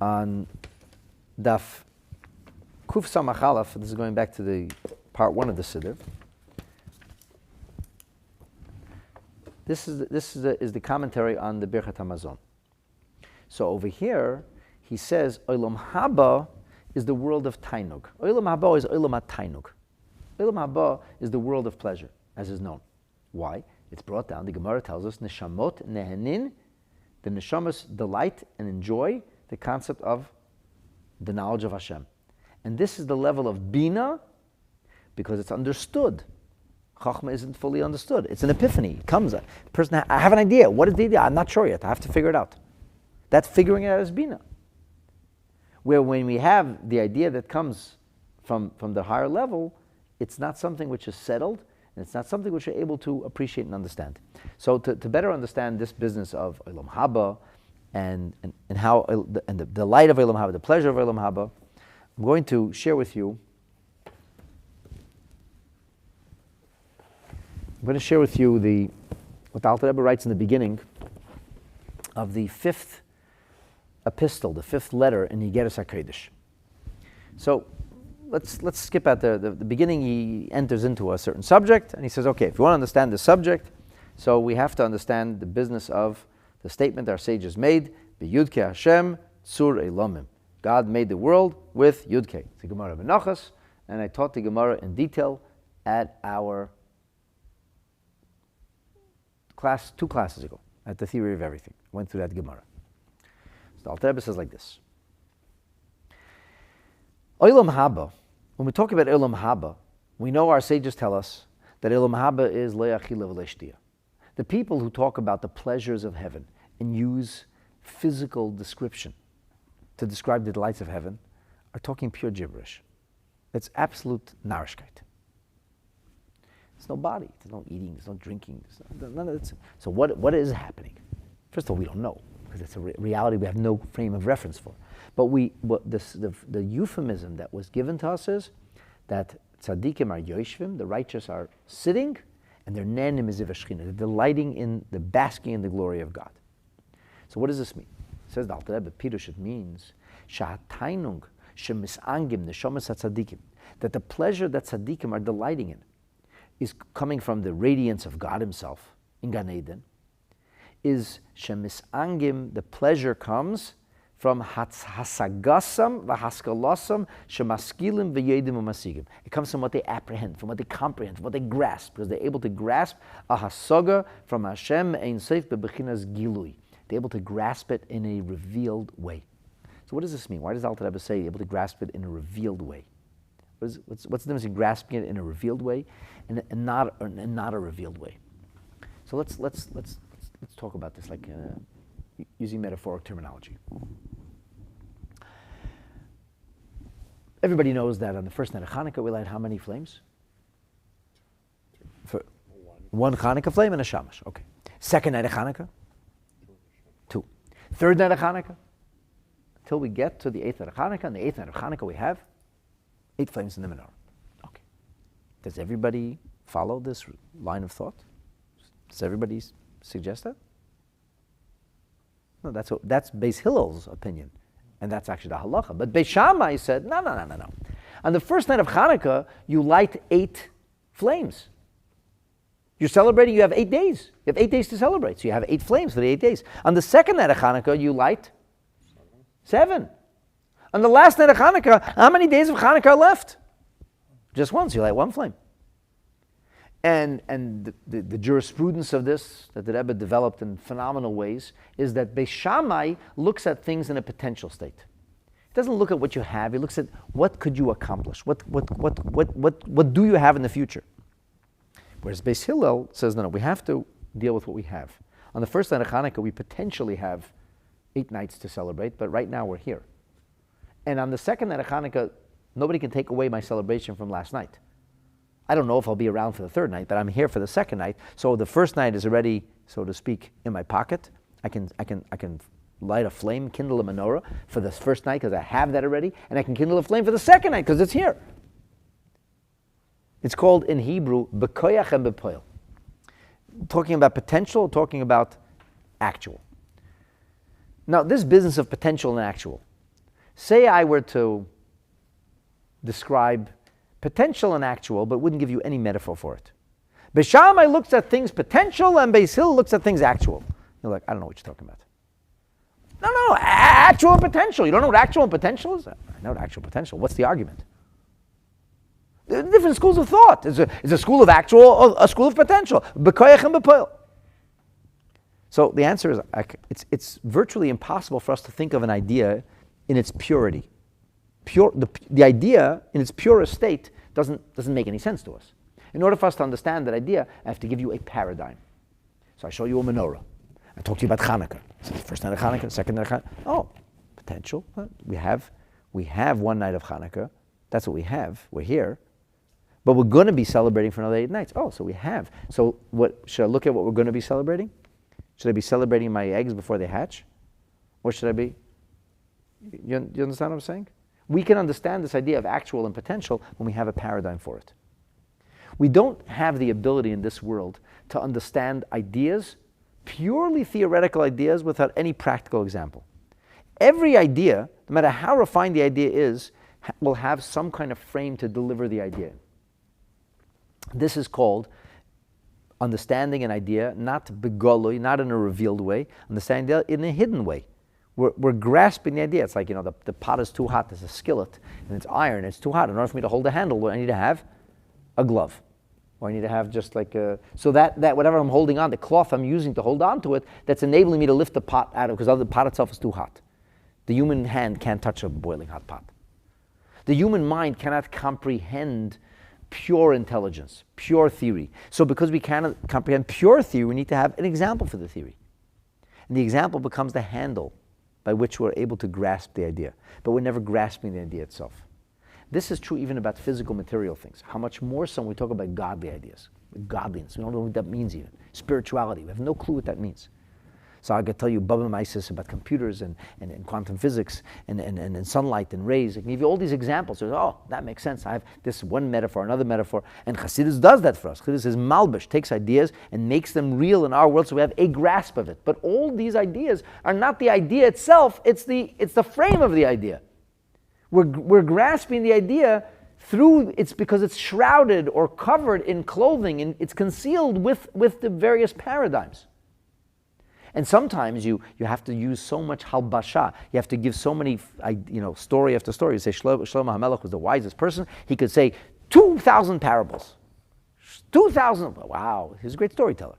on Daf Kuf Samach Aleph. This is going back to the part 1 of the Siddur. This is the commentary on the Birchat HaMazon. So over here, he says, Olam Haba is the world of Tainug. Olam Haba is Olam HaTainug. Olam Haba is the world of pleasure, as is known. Why? It's brought down, the Gemara tells us, Neshamot Nehenin, the Neshamas delight and enjoy the concept of the knowledge of Hashem. And this is the level of Bina, because it's understood. Chachma isn't fully understood. It's an epiphany. It comes. I have an idea. What is the idea? I'm not sure yet. I have to figure it out. That's figuring it out as Bina. Where when we have the idea that comes from the higher level, it's not something which is settled, and it's not something which you're able to appreciate and understand. So to better understand this business of Olam Haba and how and the delight of Olam Haba, the pleasure of Olam Haba, I'm going to share with you. I'm going to share with you what the Alter Rebbe writes in the beginning of the 5th epistle, the 5th letter in Yigeres HaKodesh. So let's skip at the beginning. He enters into a certain subject, and he says, okay, if you want to understand the subject, so we have to understand the business of the statement our sages made, B'Yud Ke Hashem Tzur Elamim. God made the world with Yud Ke. It's the Gemara Menachos, and I taught the Gemara in detail at our class 2 classes ago, at the theory of everything. I went through that Gemara. So the Alter Rebbe says like this. Olam Haba, when we talk about Olam Haba, we know our sages tell us that Olam Haba is Le'achila V'Le'shtia. The people who talk about the pleasures of heaven and use physical description to describe the delights of heaven are talking pure gibberish. It's absolute narishkeit. There's no body, there's no eating, there's no drinking, none of that. So what is happening? First of all, we don't know, because it's a reality we have no frame of reference for. But the euphemism that was given to us is that tzaddikim are yoshvim, the righteous are sitting, and they're nenim miziv hashchina, they're delighting in the basking in the glory of God. So what does this mean? It says the Alter Rebbe, Pirush, it means sha'atainung shemisangim neshamas hatzaddikim, that the pleasure that tzaddikim are delighting in is coming from the radiance of God Himself in Gan Eden, is shemisangim, the pleasure comes from hasagasam v'haskalasam shemaskilim v'yedim u'masigim. It comes from what they apprehend, from what they comprehend, from what they grasp, because they're able to grasp a hasaga from Hashem ein seif bebechinas gilui. They're able to grasp it in a revealed way. So what does this mean? Why does Alter Rebbe say able to grasp it in a revealed way? What's the difference between grasping it in a revealed way and not a revealed way? So let's talk about this like using metaphoric terminology. Everybody knows that on the first night of Hanukkah we light how many flames? For one Hanukkah flame and a shamash. Okay. Second night of Hanukkah? 2. Third night of Hanukkah? Till we get to the 8th night of Hanukkah. On the 8th night of Hanukkah we have 8 flames in the menorah. Okay. Does everybody follow this line of thought? Does everybody suggest that? No, that's Beis Hillel's opinion, and that's actually the halacha. But Beis Shammai said, no. On the first night of Hanukkah, you light 8 flames. You're celebrating, you have 8 days. You have 8 days to celebrate, so you have 8 flames for the 8 days. On the second night of Hanukkah, you light 7. On the last night of Hanukkah, how many days of Hanukkah are left? Just one, so you light one flame. And the jurisprudence of this, that the Rebbe developed in phenomenal ways, is that Beis Shammai looks at things in a potential state. He doesn't look at what you have, he looks at what could you accomplish, what do you have in the future. Whereas Beis Hillel says, no, we have to deal with what we have. On the first night of Hanukkah, we potentially have 8 nights to celebrate, but right now we're here. And on the second night of Hanukkah, nobody can take away my celebration from last night. I don't know if I'll be around for the third night, but I'm here for the second night. So the first night is already, so to speak, in my pocket. I can light a flame, kindle a menorah for the first night because I have that already, and I can kindle a flame for the second night because it's here. It's called in Hebrew bekoyach and bepoil. Talking about potential, talking about actual. Now, this business of potential and actual. Say I were to describe potential and actual, but wouldn't give you any metaphor for it. Beis Shammai looks at things potential, and Beis Hillel looks at things actual. You're like, I don't know what you're talking about. No, actual and potential. You don't know what actual and potential is? I know what actual potential. What's the argument? There are different schools of thought. It's a school of actual, or a school of potential. Bekoyach and bepoil. So the answer is, it's virtually impossible for us to think of an idea in its purity. The idea in its purest state doesn't make any sense to us. In order for us to understand that idea, I have to give you a paradigm. So I show you a menorah. I talk to you about Hanukkah. So the first night of Hanukkah, second night of Hanukkah. Oh, potential. We have one night of Hanukkah. That's what we have. We're here. But we're going to be celebrating for another 8 nights. Oh, so we have. So should I look at what we're going to be celebrating? Should I be celebrating my eggs before they hatch? Or should I be? You understand what I'm saying? We can understand this idea of actual and potential when we have a paradigm for it. We don't have the ability in this world to understand ideas, purely theoretical ideas, without any practical example. Every idea, no matter how refined the idea is, will have some kind of frame to deliver the idea. This is called understanding an idea, not begolui, not in a revealed way, understanding it in a hidden way. We're grasping the idea. It's like, the pot is too hot. There's a skillet, and it's iron. It's too hot. In order for me to hold the handle, I need to have a glove. Or I need to have just like so that whatever I'm holding on, the cloth I'm using to hold on to it, that's enabling me to lift the pot out of, because the pot itself is too hot. The human hand can't touch a boiling hot pot. The human mind cannot comprehend pure intelligence, pure theory. So because we cannot comprehend pure theory, we need to have an example for the theory. And the example becomes the handle by which we're able to grasp the idea. But we're never grasping the idea itself. This is true even about physical material things. How much more so when we talk about godly ideas, godliness. We don't know what that means even. Spirituality, we have no clue what that means. So I could tell you Baba Mises about computers and quantum physics and sunlight and rays. I can give you all these examples. So, oh, that makes sense. I have this one metaphor, another metaphor. And Chassidus does that for us. Chassidus is malbish, takes ideas and makes them real in our world so we have a grasp of it. But all these ideas are not the idea itself. It's the frame of the idea. We're grasping the idea it's because it's shrouded or covered in clothing, and it's concealed with the various paradigms. And sometimes you have to use so much halbasha. You have to give so many, story after story. You say Shlomo HaMelech was the wisest person. He could say 2,000 parables. 2,000. Wow, he's a great storyteller.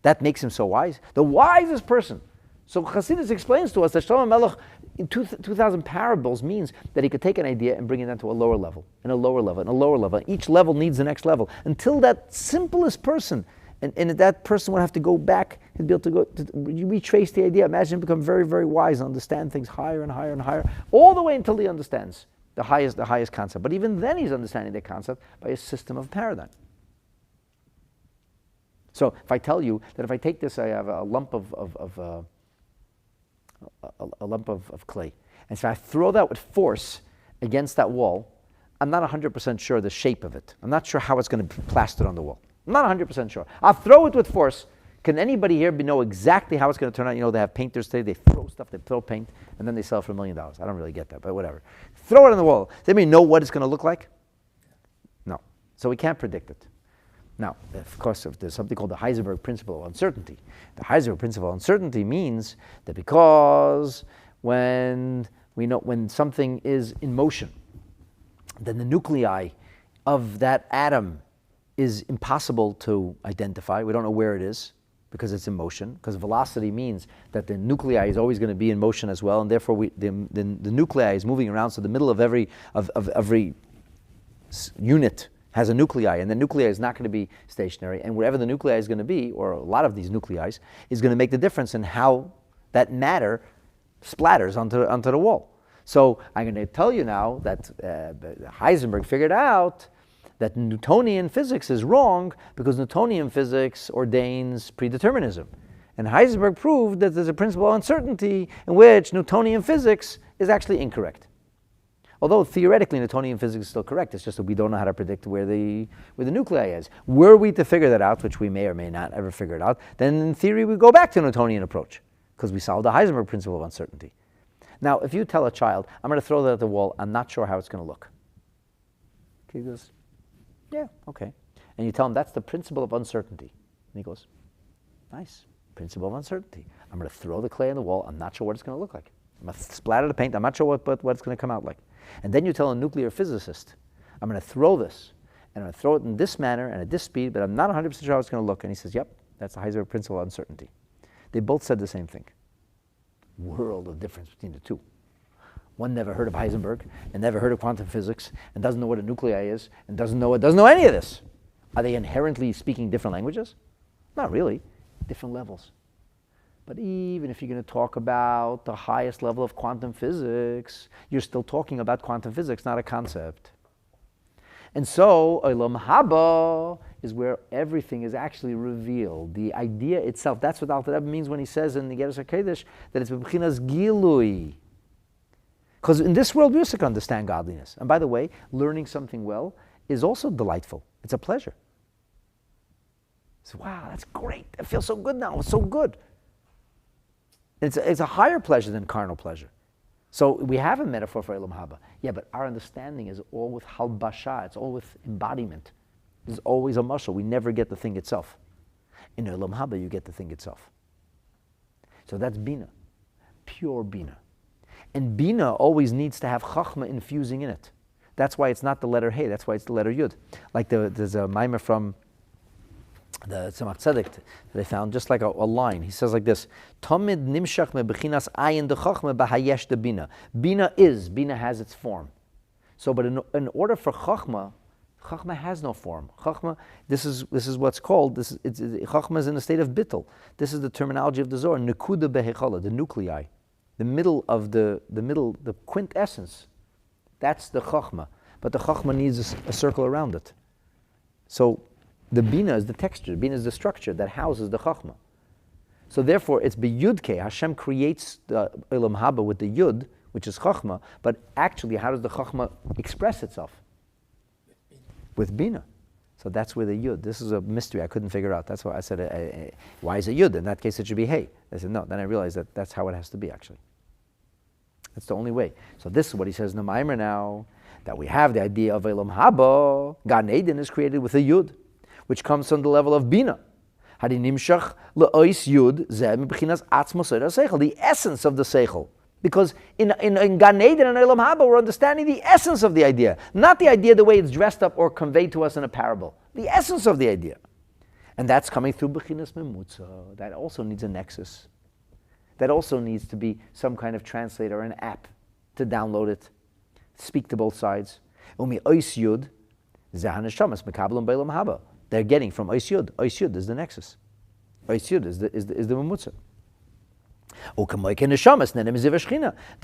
That makes him so wise. The wisest person. So Chassidus explains to us that Shlomo HaMelech, 2,000 parables means that he could take an idea and bring it down to a lower level, and a lower level, and a lower level. Each level needs the next level until that simplest person. And that person would have to go back and be able to go to retrace the idea. Imagine him become very, very wise and understand things higher and higher and higher, all the way until he understands the highest concept. But even then, he's understanding the concept by a system of paradigm. So if I tell you that if I take this, I have a lump of clay, and so I throw that with force against that wall, I'm not 100% sure the shape of it. I'm not sure how it's going to be plastered on the wall. I'm not 100% sure. I'll throw it with force. Can anybody here know exactly how it's going to turn out? They have painters today. They throw stuff, they throw paint, and then they sell it for $1 million. I don't really get that, but whatever. Throw it on the wall. Does anybody know what it's going to look like? No. So we can't predict it. Now, of course, if there's something called the Heisenberg principle of uncertainty. The Heisenberg principle of uncertainty means that because when We know when something is in motion, then the nuclei of that atom is impossible to identify. We don't know where it is because it's in motion, because velocity means that the nuclei is always going to be in motion as well, and therefore the nuclei is moving around, so the middle of every unit has a nuclei, and the nuclei is not going to be stationary, and wherever the nuclei is going to be, or a lot of these nuclei, is going to make the difference in how that matter splatters onto the wall. So I'm going to tell you now that Heisenberg figured out that Newtonian physics is wrong because Newtonian physics ordains predeterminism. And Heisenberg proved that there's a principle of uncertainty in which Newtonian physics is actually incorrect. Although theoretically Newtonian physics is still correct, it's just that we don't know how to predict where the nuclei is. Were we to figure that out, which we may or may not ever figure it out, then in theory we go back to Newtonian approach because we solved the Heisenberg principle of uncertainty. Now, if you tell a child, I'm going to throw that at the wall, I'm not sure how it's going to look. He goes, yeah, okay. And you tell him that's the principle of uncertainty. And he goes, nice, principle of uncertainty. I'm going to throw the clay on the wall, I'm not sure what it's going to look like. I'm going to splatter the paint, I'm not sure what it's going to come out like. And then you tell a nuclear physicist, I'm going to throw this, and I'm going to throw it in this manner and at this speed, but I'm not 100% sure how it's going to look. And he says, yep, that's the Heisenberg principle of uncertainty. They both said the same thing. World of difference between the two. One never heard of Heisenberg and never heard of quantum physics and doesn't know what a nuclei is and doesn't know any of this. Are they inherently speaking different languages? Not really. Different levels. But even if you're going to talk about the highest level of quantum physics, you're still talking about quantum physics, not a concept. And so, Olam Haba is where everything is actually revealed. The idea itself, that's what Alter Rebbe means when he says in the Geras HaKodesh that it's b'chinas gilui. Because in this world we also can understand godliness. And by the way, learning something well is also delightful. It's a pleasure. So, wow, that's great. I feel so good now. It's so good. It's a higher pleasure than carnal pleasure. So we have a metaphor for Olam Haba. Yeah, but our understanding is all with halbasha. It's all with embodiment. There's always a muscle. We never get the thing itself. In Olam Haba, you get the thing itself. So that's Bina, pure Bina. And Bina always needs to have Chachma infusing in it. That's why it's not the letter Hey, that's why it's the letter Yud. Like there's a mimer from the Tzemach Tzedek that I found, just like a line. He says like this, Tamid nimshach me bechinas ayin de Chachma b'hayesh de Bina. Bina has its form. So, but in order for Chachma has no form. Chachma, this is what's called, Chachma is in a state of bittul. This is the terminology of the Zohar, nekuda behechala, the nuclei. The middle, the quintessence. That's the Chachma. But the Chachma needs a circle around it. So the Bina is the texture, Bina is the structure that houses the Chachma. So therefore it's b'yudke, Hashem creates the Olam Haba with the Yud, which is Chachma, but actually how does the Chachma express itself? With Bina. So that's where the Yud, this is a mystery I couldn't figure out. That's why I said, why is it Yud? In that case it should be Hey. I said, no, then I realized that that's how it has to be actually. That's the only way. So this is what he says in the Maimer now, that we have the idea of Olam Haba. Gan Eden is created with a Yud, which comes from the level of Bina. The essence of the Seichel. Because in Gan Eden and Olam Haba, we're understanding the essence of the idea. Not the idea the way it's dressed up or conveyed to us in a parable. The essence of the idea. And that's coming through Bechinas Memutza. That also needs a nexus. That also needs to be some kind of translator or an app to download it, speak to both sides. Umi Ois Yud, Zahan Shamas, Mekablam Beilam Haba. They're getting from Ois Yud. Ois Yud is the nexus. Ois Yud is the Memutza. The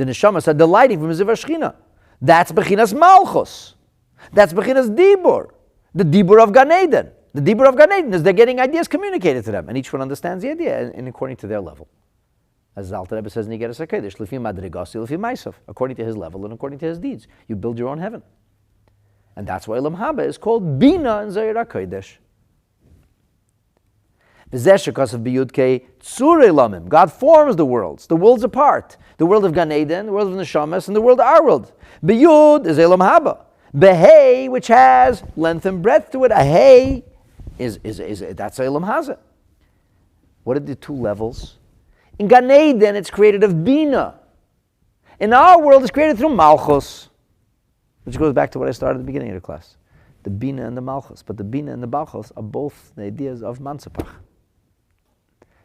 neshamas are delighting from Ziva Shechina. That's Bechinas Malchus. That's Bechinas Dibur. The Dibur of Gan Eden. The Dibur of Gan Eden is they're getting ideas communicated to them, and each one understands the idea and according to their level. As Alter Rebbe says in the Geras HaKodesh, Lefi Madrigasi, Lefi Maisav, according to his level and according to his deeds. You build your own heaven. And that's why Olam Haba is called Bina and Zohar HaKodesh. God forms the worlds. The worlds apart. The world of Gan Eden, the world of Neshamas, and the world of our world. B'yud is Olam Haba. B'hei, which has length and breadth to it. A hey is that's Olam Haza. What are the two levels? In Gan Eden, it's created of Bina. In our world, it's created through Malchus, which goes back to what I started at the beginning of the class. The Bina and the Malchus. But the Bina and the Malchus are both the ideas of Mansapach,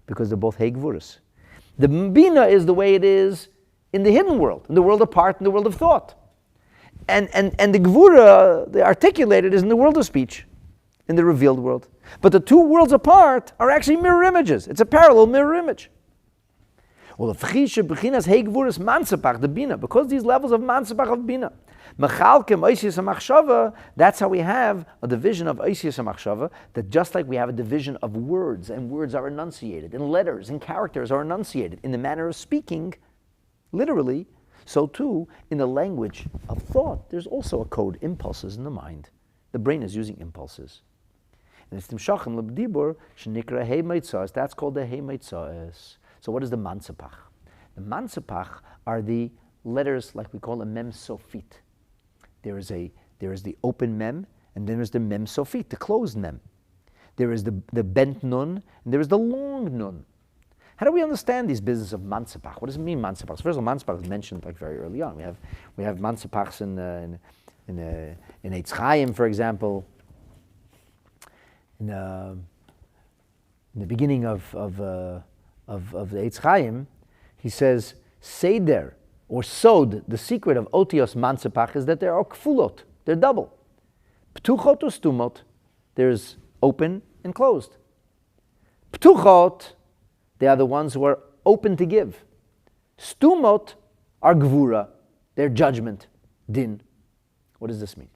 because they're both Hegvuras. The Bina is the way it is in the hidden world, in the world of part, in the world of thought. And the Gvura, the articulated, is in the world of speech, in the revealed world. But the two worlds apart are actually mirror images. It's a parallel mirror image. Well, the Bina, because these levels of Mansapach of Bina, that's how we have a division of Oisius HaMachshava, that just like we have a division of words, and words are enunciated, and letters and characters are enunciated in the manner of speaking, literally, so too, in the language of thought, there's also a code, impulses in the mind. The brain is using impulses. And it's Timshachim L'Bdibur, Shenikra Hei Meitzahs, that's called the Hei Meitzahs. So what is the Mansapach? The Mansapach are the letters, like we call a Mem Sofit. There is the open Mem, and then there's the Mem Sofit, the closed Mem. There is the bent Nun, and there is the long Nun. How do we understand these business of Mansapach? What does it mean, Mansapach? First of all, Mansapach is mentioned like very early on. We have Mansapachs in Eitz Chaim, for example. In the beginning of the Eitz Chaim, he says, Seder, or Sod, the secret of Otios Mansapach is that there are kfulot, they're double. Ptuchot or stumot, there's open and closed. Ptuchot, they are the ones who are open to give. Stumot are gvura, they're judgment, din. What does this mean?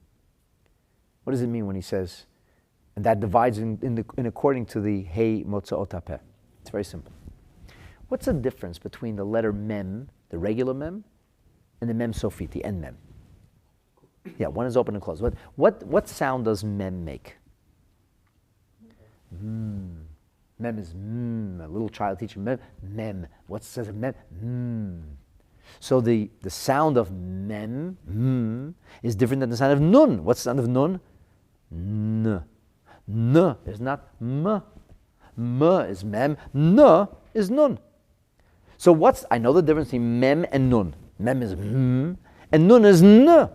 What does it mean when he says, and that divides in according to the Hei Motzaot HaPeh? It's very simple. What's the difference between the letter Mem, the regular Mem, and the Mem Sofit, the end Mem? Yeah, one is open and closed. What sound does Mem make? Mem is a little child teaching Mem. What says Mem? So the sound of Mem is different than the sound of Nun. What's the sound of Nun? N. N is not M. M is Mem. N is Nun. So I know the difference between Mem and Nun. Mem is M, and Nun is N.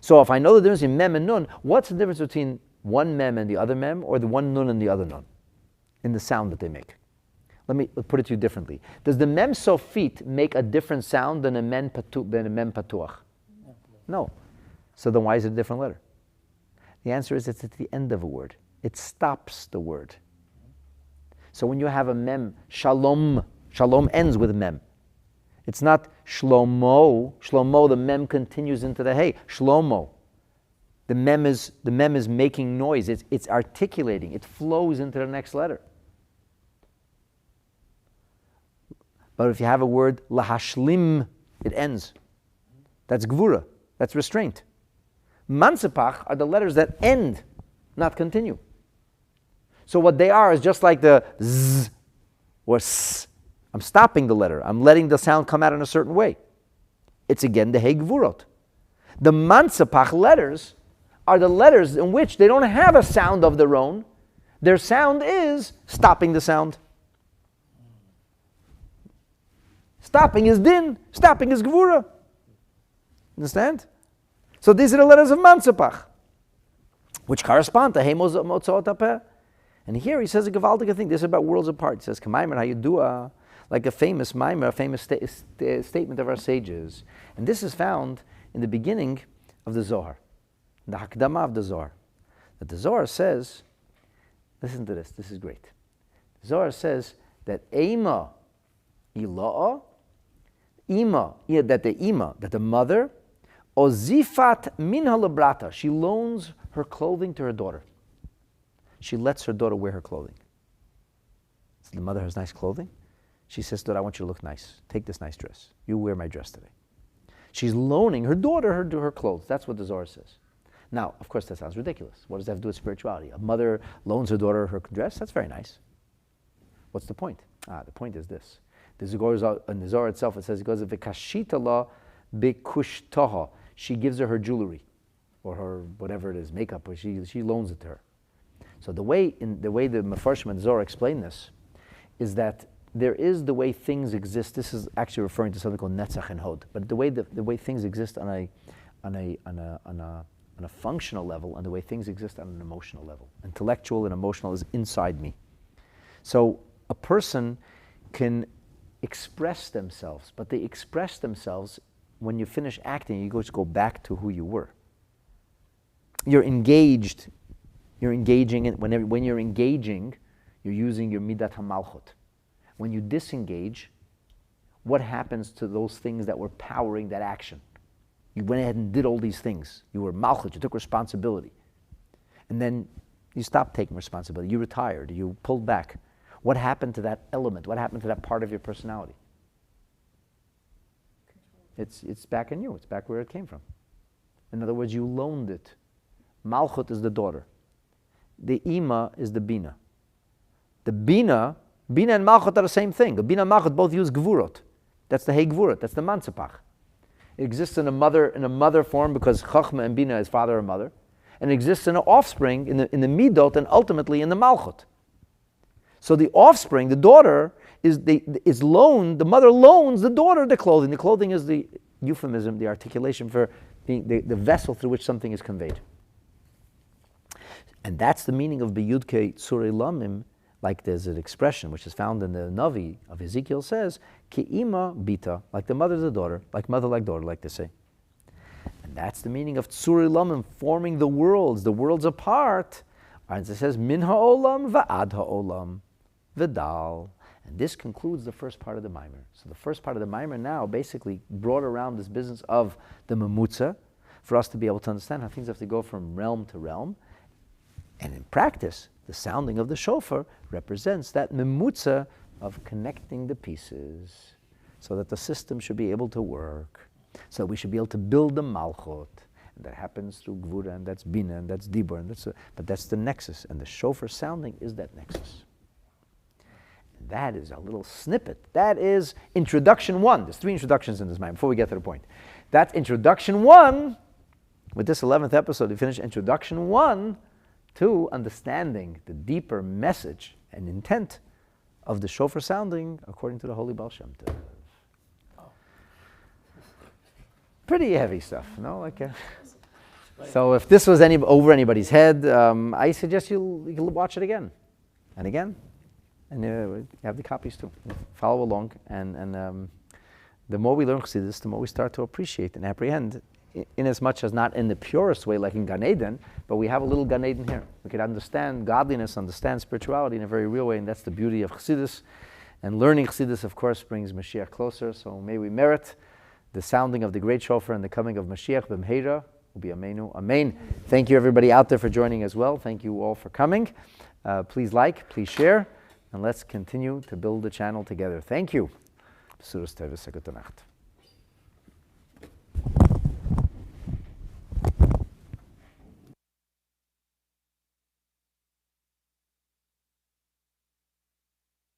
So if I know the difference between Mem and Nun, what's the difference between one Mem and the other Mem, or the one Nun and the other Nun, in the sound that they make? Let me put it to you differently. Does the Mem Sofit make a different sound than a Mem Patuach? No. So then why is it a different letter? The answer is it's at the end of a word. It stops the word. So when you have a Mem, Shalom ends with a Mem. It's not Shlomo. Shlomo, the Mem continues into the Hey. Shlomo. The Mem is making noise. It's articulating. It flows into the next letter. But if you have a word lahashlim, it ends. That's gvura. That's restraint. Mansapach are the letters that end, not continue. So what they are is just like the z or s. I'm stopping the letter. I'm letting the sound come out in a certain way. It's again the Hei Gvurot. The Mansapach letters are the letters in which they don't have a sound of their own. Their sound is stopping the sound. Stopping is din. Stopping is Gvura. Understand? So these are the letters of Mansapach, which correspond to Hei Motzaot HaPeh. And here he says a gewaltige thing. This is about worlds apart. He says, K'maimer hayudua, like a famous maimer, a famous statement of our sages. And this is found in the beginning of the Zohar, the Hakdama of the Zohar. That the Zohar says, listen to this is great. The Zohar says that Ema Ila'a, that the mother, Ozifat min halabrata, she loans her clothing to her daughter. She lets her daughter wear her clothing. So the mother has nice clothing. She says, daughter, I want you to look nice. Take this nice dress. You wear my dress today. She's loaning her daughter her clothes. That's what the Zohar says. Now, of course, that sounds ridiculous. What does that have to do with spirituality? A mother loans her daughter her dress? That's very nice. What's the point? The point is this. In the Zohar itself, it says, it goes, V'kashitala bikushtaha. She gives her jewelry, or her whatever it is, makeup, or she loans it to her. So the way the Mefarshim and Zohar explain this is that there is the way things exist. This is actually referring to something called netzach and hod. But the way things exist on a functional level, and the way things exist on an emotional level. Intellectual and emotional is inside me. So a person can express themselves, but they express themselves when you finish acting. You just go back to who you were. You're engaged. You're engaging when you're engaging, you're using your midat hamalchut. When you disengage, what happens to those things that were powering that action? You went ahead and did all these things. You were malchut, you took responsibility. And then you stopped taking responsibility. You retired, you pulled back. What happened to that element? What happened to that part of your personality? It's back in you. It's back where it came from. In other words, you loaned it. Malchut is the daughter. The ima is the bina. The bina and malchut are the same thing. The bina and malchut both use gvurot. That's the hey gvurot. That's the mansepach. It exists in a mother form because chachma and bina is father and mother, and it exists in an offspring in the midot and ultimately in the malchut. So the offspring, the daughter, is loaned. The mother loans the daughter the clothing. The clothing is the euphemism, the articulation for being the vessel through which something is conveyed. And that's the meaning of biyudke tzurei lamim. Like there's an expression which is found in the Navi of Ezekiel says, ki ima bita, like the mother to the daughter, like mother like daughter, like they say. And that's the meaning of tzurei lamim, forming the worlds apart. And it says, min ha'olam va'ad ha'olam v'dal. And this concludes the first part of the Maimer. So the first part of the Maimer now basically brought around this business of the memutza for us to be able to understand how things have to go from realm to realm. And in practice, the sounding of the shofar represents that memutza of connecting the pieces so that the system should be able to work, so we should be able to build the malchut. And that happens through gvura, and that's bina, and that's dibur, and but that's the nexus. And the shofar sounding is that nexus. And that is a little snippet. That is introduction 1. There's 3 introductions in this mind before we get to the point. That's introduction 1. With this 11th episode, we finish introduction 1 to understanding the deeper message and intent of the shofar sounding according to the holy Baal Shem Tov. Pretty heavy stuff, no? So if this was over anybody's head, I suggest you watch it again and again. And you have the copies too. Follow along. And the more we learn Chassidus, the more we start to appreciate and apprehend, in as much as not in the purest way like in Gan Eden, but we have a little Gan Eden here. We can understand godliness, understand spirituality in a very real way, and that's the beauty of Chassidus. And learning Chassidus, of course, brings Mashiach closer, so may we merit the sounding of the great shofar and the coming of Mashiach b'mheira, ubi amenu, amen. Thank you everybody out there for joining as well. Thank you all for coming. Please like, please share, and let's continue to build the channel together. Thank you.